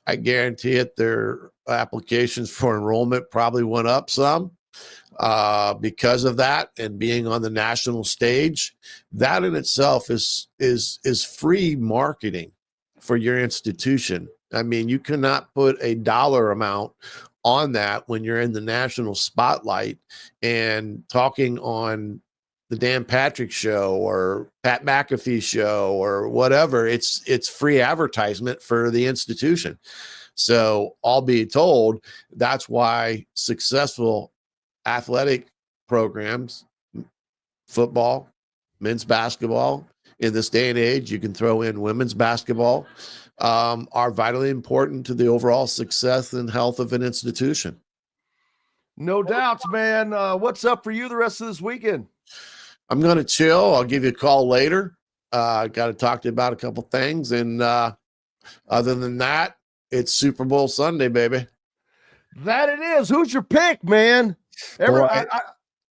S10: I guarantee it, their applications for enrollment probably went up some because of that, and being on the national stage. That in itself is free marketing for your institution. I mean, you cannot put a dollar amount on that when you're in the national spotlight and talking on the Dan Patrick Show or Pat McAfee Show or whatever. It's free advertisement for the institution. So all being told, that's why successful athletic programs, football, men's basketball, in this day and age, you can throw in women's basketball, are vitally important to the overall success and health of an institution.
S1: No doubts, man. What's up for you the rest of this weekend?
S10: I'm going to chill. I'll give you a call later. I got to talk to you about a couple things. And other than that, it's Super Bowl Sunday, baby.
S1: That it is. Who's your pick, man?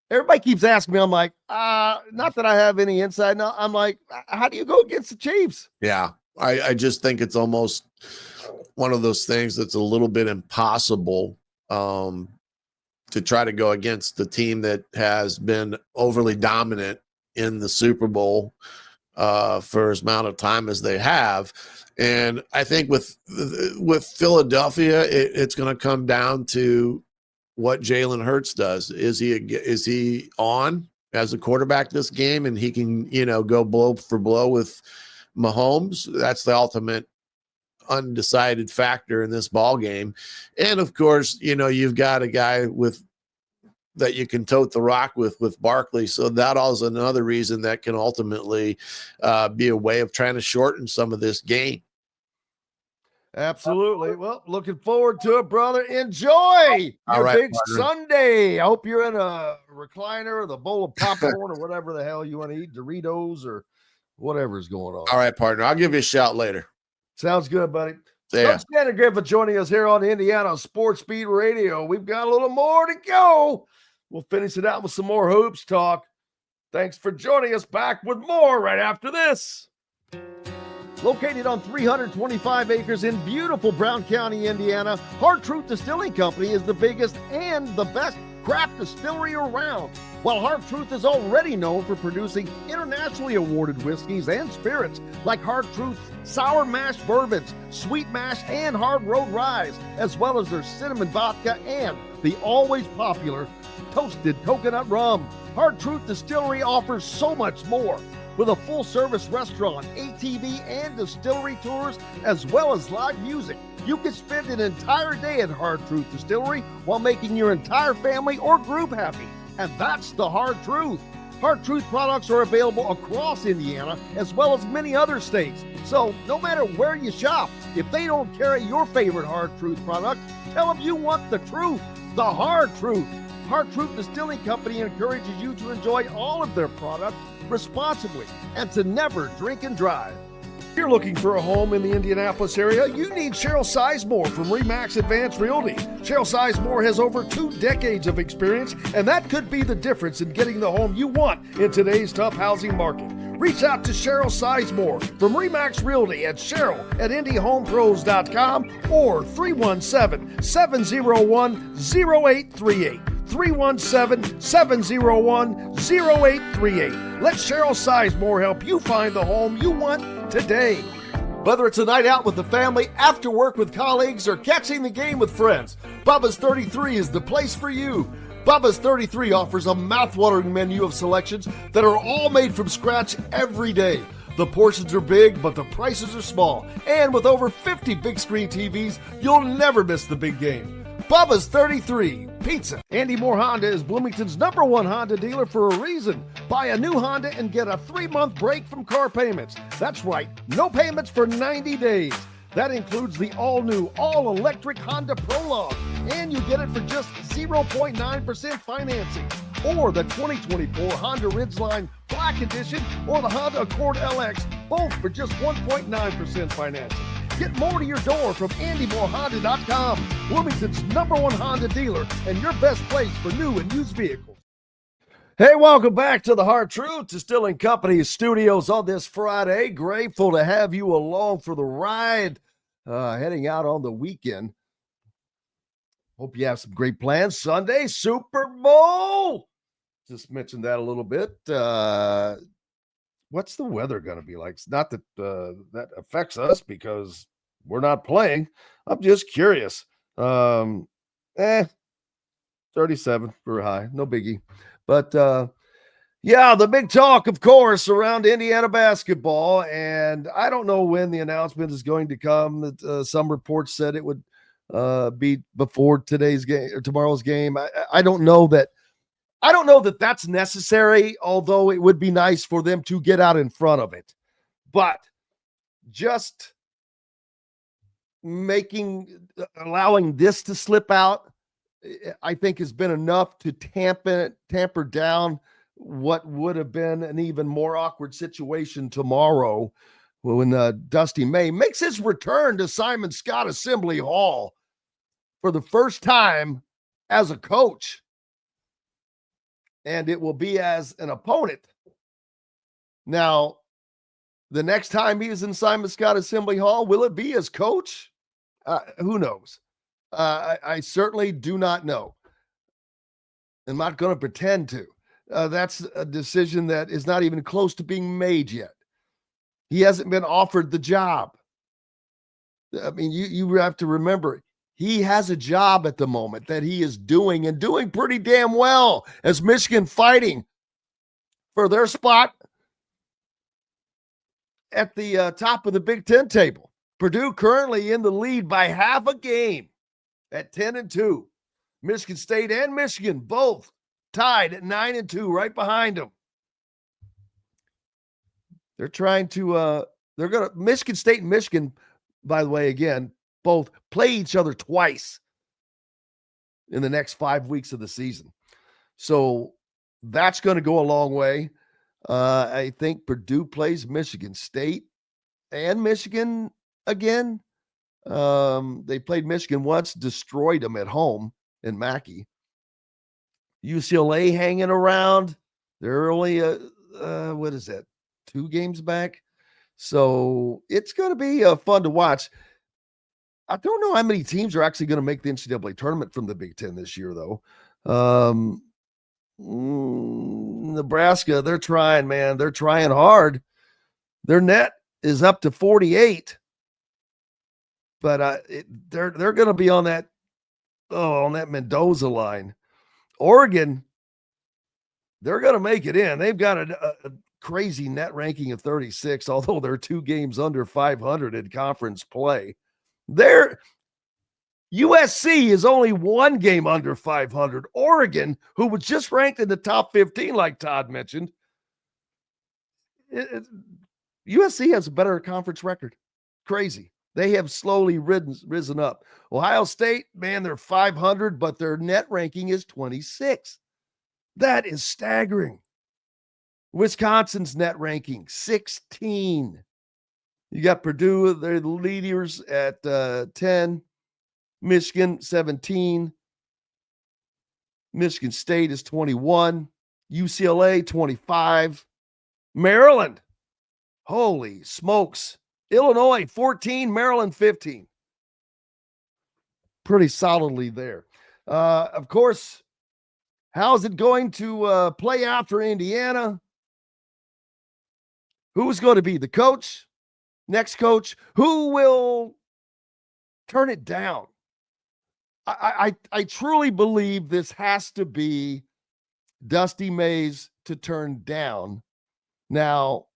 S1: Everybody keeps asking me. I'm like, not that I have any insight. No, I'm like, how do you go against the Chiefs?
S10: Yeah, I just think it's almost one of those things that's a little bit impossible to try to go against the team that has been overly dominant in the Super Bowl for as amount of time as they have. And I think with Philadelphia, it's going to come down to what Jalen Hurts does. Is he on as a quarterback this game, and he can, go blow for blow with Mahomes? That's the ultimate undecided factor in this ball game. And of course, you've got a guy that you can tote the rock with Barkley. So that is another reason that can ultimately be a way of trying to shorten some of this game.
S1: Absolutely. Well, looking forward to it, brother. Enjoy your big Sunday. I hope you're in a recliner or the bowl of popcorn or whatever the hell you want to eat, Doritos or whatever's going on.
S10: All right, partner. I'll give you a shout later.
S1: Sounds good, buddy.
S10: Yeah.
S1: Shannon Griffith joining us here on Indiana Sports Beat Radio. We've got a little more to go. We'll finish it out with some more hoops talk. Thanks for joining us. Back with more right after this. Located on 325 acres in beautiful Brown County, Indiana, Hard Truth Distilling Company is the biggest and the best craft distillery around. While Hard Truth is already known for producing internationally awarded whiskeys and spirits like Hard Truth's sour mash bourbons, sweet mash, and hard road rye, as well as their cinnamon vodka and the always popular toasted coconut rum. Hard Truth Distillery offers so much more. With a full-service restaurant, ATV, and distillery tours, as well as live music, you can spend an entire day at Hard Truth Distillery while making your entire family or group happy. And that's the Hard Truth. Hard Truth products are available across Indiana, as well as many other states. So no matter where you shop, if they don't carry your favorite Hard Truth product, tell them you want the truth, the Hard Truth. Hard Truth Distilling Company encourages you to enjoy all of their products responsibly and to never drink and drive. If you're looking for a home in the Indianapolis area, you need Cheryl Sizemore from RE/MAX Advanced Realty. Cheryl Sizemore has over 2 decades of experience, and that could be the difference in getting the home you want in today's tough housing market. Reach out to Cheryl Sizemore from RE/MAX Realty at Cheryl@IndyHomePros.com or 317-701-0838. 317-701-0838. Let Cheryl Sizemore help you find the home you want today. Whether it's a night out with the family, after work with colleagues, or catching the game with friends, Bubba's 33 is the place for you. Bubba's 33 offers a mouthwatering menu of selections that are all made from scratch every day. The portions are big, but the prices are small. And with over 50 big screen TVs, you'll never miss the big game. Bubba's 33 Pizza. Andy Moore Honda is Bloomington's #1 Honda dealer for a reason. Buy a new Honda and get a 3-month break from car payments. That's right, no payments for 90 days. That includes the all-new, all-electric Honda Prologue. And you get it for just 0.9% financing. Or the 2024 Honda Ridgeline Black Edition or the Honda Accord LX, both for just 1.9% financing. Get more to your door from AndyMooreHonda.com, Bloomington's #1 Honda dealer and your best place for new and used vehicles. Hey, welcome back to the Hard Truth Distilling Company studios on this Friday. Grateful to have you along for the ride, heading out on the weekend. Hope you have some great plans. Sunday, Super Bowl. Just mentioned that a little bit. What's the weather going to be like? It's not that that affects us because we're not playing. I'm just curious. 37 for a high. No biggie. But, Yeah, the big talk, of course, around Indiana basketball, and I don't know when the announcement is going to come. Some reports said it would be before today's game or tomorrow's game. I don't know that. I don't know that that's necessary, although it would be nice for them to get out in front of it. But just allowing this to slip out, I think has been enough to tamper down what would have been an even more awkward situation tomorrow when Dusty May makes his return to Simon Scott Assembly Hall for the first time as a coach. And it will be as an opponent. Now, the next time he is in Simon Scott Assembly Hall, will it be as coach? Who knows? I certainly do not know. I'm not going to pretend to. That's a decision that is not even close to being made yet. He hasn't been offered the job. I mean, you have to remember, he has a job at the moment that he is doing and doing pretty damn well as Michigan fighting for their spot at the top of the Big Ten table. Purdue currently in the lead by half a game at 10-2. Michigan State and Michigan both tied at 9-2 right behind them. They're trying to Michigan State and Michigan, by the way, again, both play each other twice in the next 5 weeks of the season. So that's going to go a long way. I think Purdue plays Michigan State and Michigan again. They played Michigan once, destroyed them at home in Mackey. UCLA hanging around. They're only, 2 games back? So it's going to be fun to watch. I don't know how many teams are actually going to make the NCAA tournament from the Big Ten this year, though. Nebraska, they're trying, man. They're trying hard. Their net is up to 48. But they're going to be on that Mendoza line. Oregon, they're going to make it in. They've got a crazy net ranking of 36, although they're 2 games under 500 in conference play. Their USC is only 1 game under 500. Oregon, who was just ranked in the top 15, like Todd mentioned, USC has a better conference record. Crazy. They have slowly risen up. Ohio State, man, they're 500, but their net ranking is 26. That is staggering. Wisconsin's net ranking, 16. You got Purdue, they're the leaders at 10. Michigan, 17. Michigan State is 21. UCLA, 25. Maryland, holy smokes. Illinois, 14. Maryland, 15. Pretty solidly there. Of course, how's it going to play out for Indiana? Who's going to be the coach? Next coach? Who will turn it down? I truly believe this has to be Dusty May's to turn down. Now,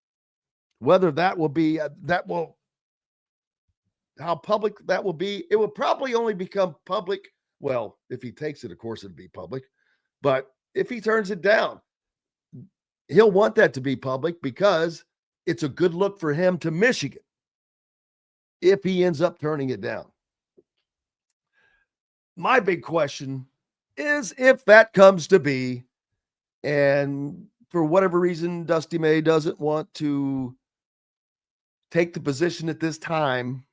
S1: whether that will be, how public that will be, it will probably only become public. Well, if he takes it, of course, it'd be public. But if he turns it down, he'll want that to be public because it's a good look for him to Michigan if he ends up turning it down. My big question is if that comes to be, and for whatever reason, Dusty May doesn't want to take the position at this time,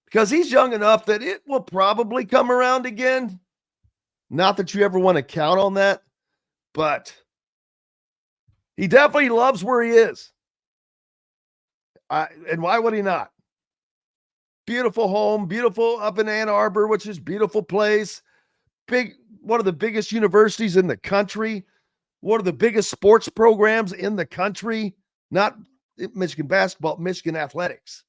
S1: because he's young enough that it will probably come around again. Not that you ever want to count on that, but he definitely loves where he is. And why would he not? Beautiful home, beautiful up in Ann Arbor, which is beautiful place. One of the biggest universities in the country. One of the biggest sports programs in the country. Not Michigan basketball, Michigan athletics.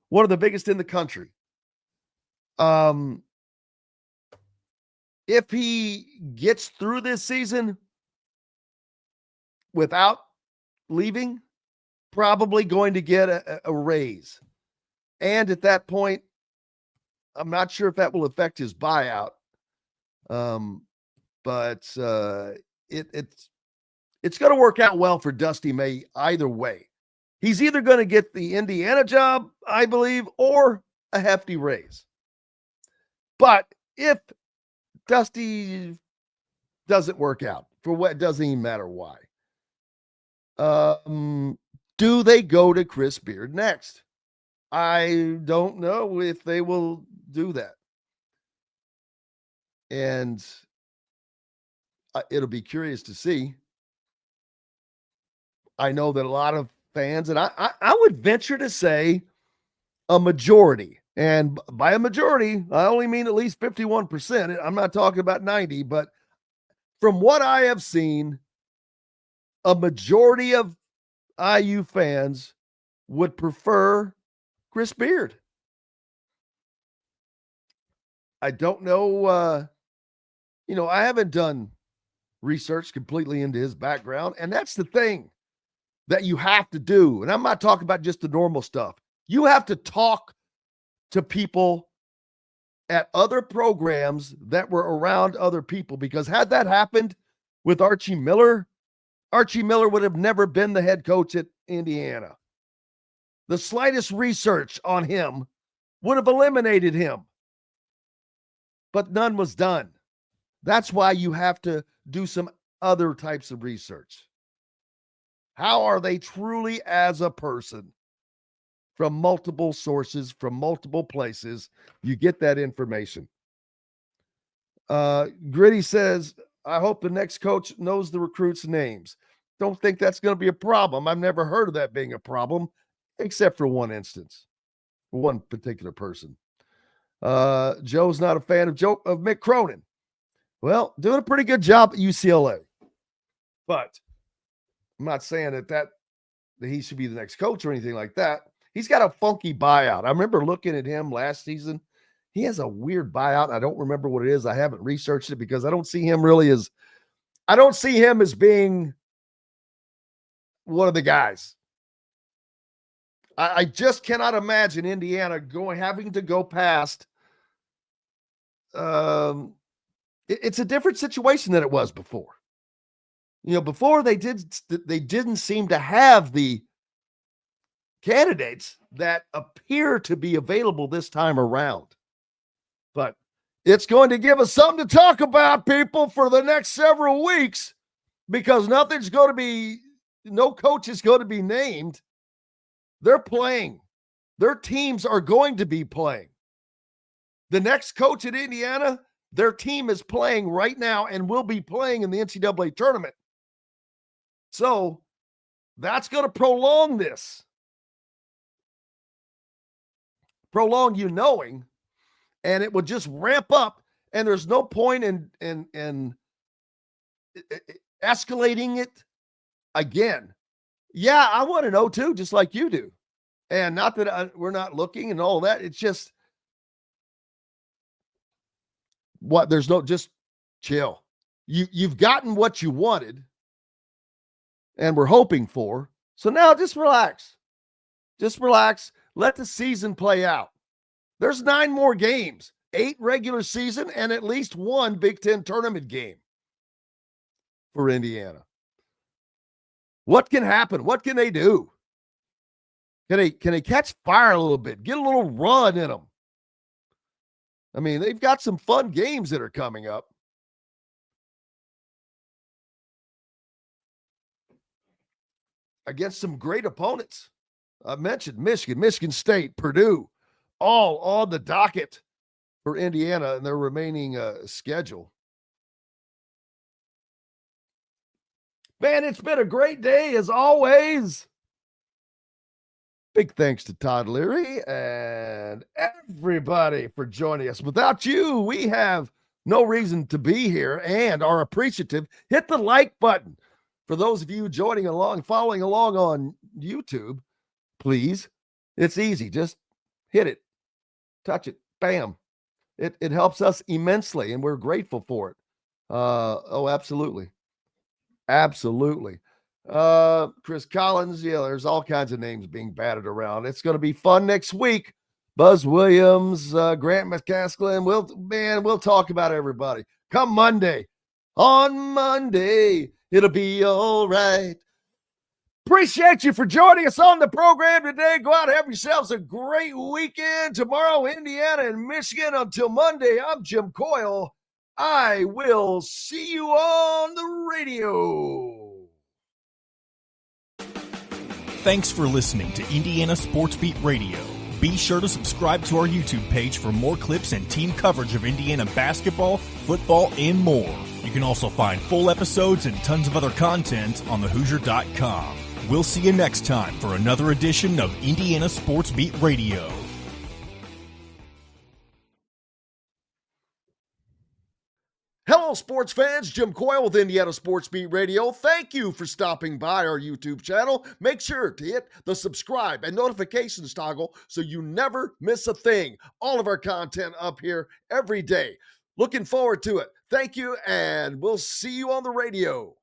S1: One of the biggest in the country. if he gets through this season without leaving, probably going to get a raise. And at that point, I'm not sure if that will affect his buyout. But it's going to work out well for Dusty May either way. He's either going to get the Indiana job, I believe, or a hefty raise. But if Dusty doesn't work out, for what, it doesn't even matter why. Do they go to Chris Beard next? I don't know if they will do that. And it'll be curious to see. I know that a lot of fans, and I would venture to say a majority, and by a majority, I only mean at least 51%. I'm not talking about 90, but from what I have seen, a majority of IU fans would prefer Chris Beard. I don't know, I haven't done research completely into his background, and that's the thing that you have to do. And I'm not talking about just the normal stuff. You have to talk to people at other programs that were around other people, because had that happened with Archie Miller would have never been the head coach at Indiana. The slightest research on him would have eliminated him, but none was done. That's why you have to do some other types of research. How are they truly as a person? From multiple sources, from multiple places, you get that information. Gritty says, I hope the next coach knows the recruits' names. Don't think that's going to be a problem. I've never heard of that being a problem, except for one instance, one particular person. Joe's not a fan of Mick Cronin. Well, doing a pretty good job at UCLA. But I'm not saying that he should be the next coach or anything like that. He's got a funky buyout. I remember looking at him last season. He has a weird buyout. I don't remember what it is. I haven't researched it because I don't see him as being one of the guys. I just cannot imagine Indiana having to go past. It's a different situation than it was before. Before they didn't seem to have the candidates that appear to be available this time around. But it's going to give us something to talk about, people, for the next several weeks, because no coach is going to be named. They're playing. Their teams are going to be playing. The next coach at Indiana, their team is playing right now and will be playing in the NCAA tournament. So that's going to prolong this. Prolong you knowing, and it would just ramp up, and there's no point in escalating it again. Yeah, I want to know too, just like you do. And not that we're not looking and all that. It's just just chill. You've gotten what you wanted and we're hoping for. So now just relax. Just relax. Let the season play out. There's 9 more games, 8 regular season, and at least 1 Big Ten tournament game for Indiana. What can happen? What can they do? Can they catch fire a little bit? Get a little run in them. I mean, they've got some fun games that are coming up. Against some great opponents. I mentioned Michigan State, Purdue, all on the docket for Indiana and their remaining schedule. Man, it's been a great day as always. Big thanks to Todd Leary and everybody for joining us. Without you, we have no reason to be here and are appreciative. Hit the like button. For those of you joining along, following along on YouTube, please. It's easy. Just hit it. Touch it. Bam. It helps us immensely, and we're grateful for it. Oh, absolutely. Absolutely. Chris Collins, yeah, there's all kinds of names being batted around. It's going to be fun next week. Buzz Williams, Grant McCaskill, we'll talk about everybody. Come Monday. On Monday, it'll be all right. Appreciate you for joining us on the program today. Go out and have yourselves a great weekend. Tomorrow, Indiana and Michigan. Until Monday, I'm Jim Coyle. I will see you on the radio.
S11: Thanks for listening to Indiana Sports Beat Radio. Be sure to subscribe to our YouTube page for more clips and team coverage of Indiana basketball, football, and more. You can also find full episodes and tons of other content on thehoosier.com. We'll see you next time for another edition of Indiana Sports Beat Radio.
S1: Hello, sports fans. Jim Coyle with Indiana Sports Beat Radio. Thank you for stopping by our YouTube channel. Make sure to hit the subscribe and notifications toggle so you never miss a thing. All of our content up here every day. Looking forward to it. Thank you, and we'll see you on the radio.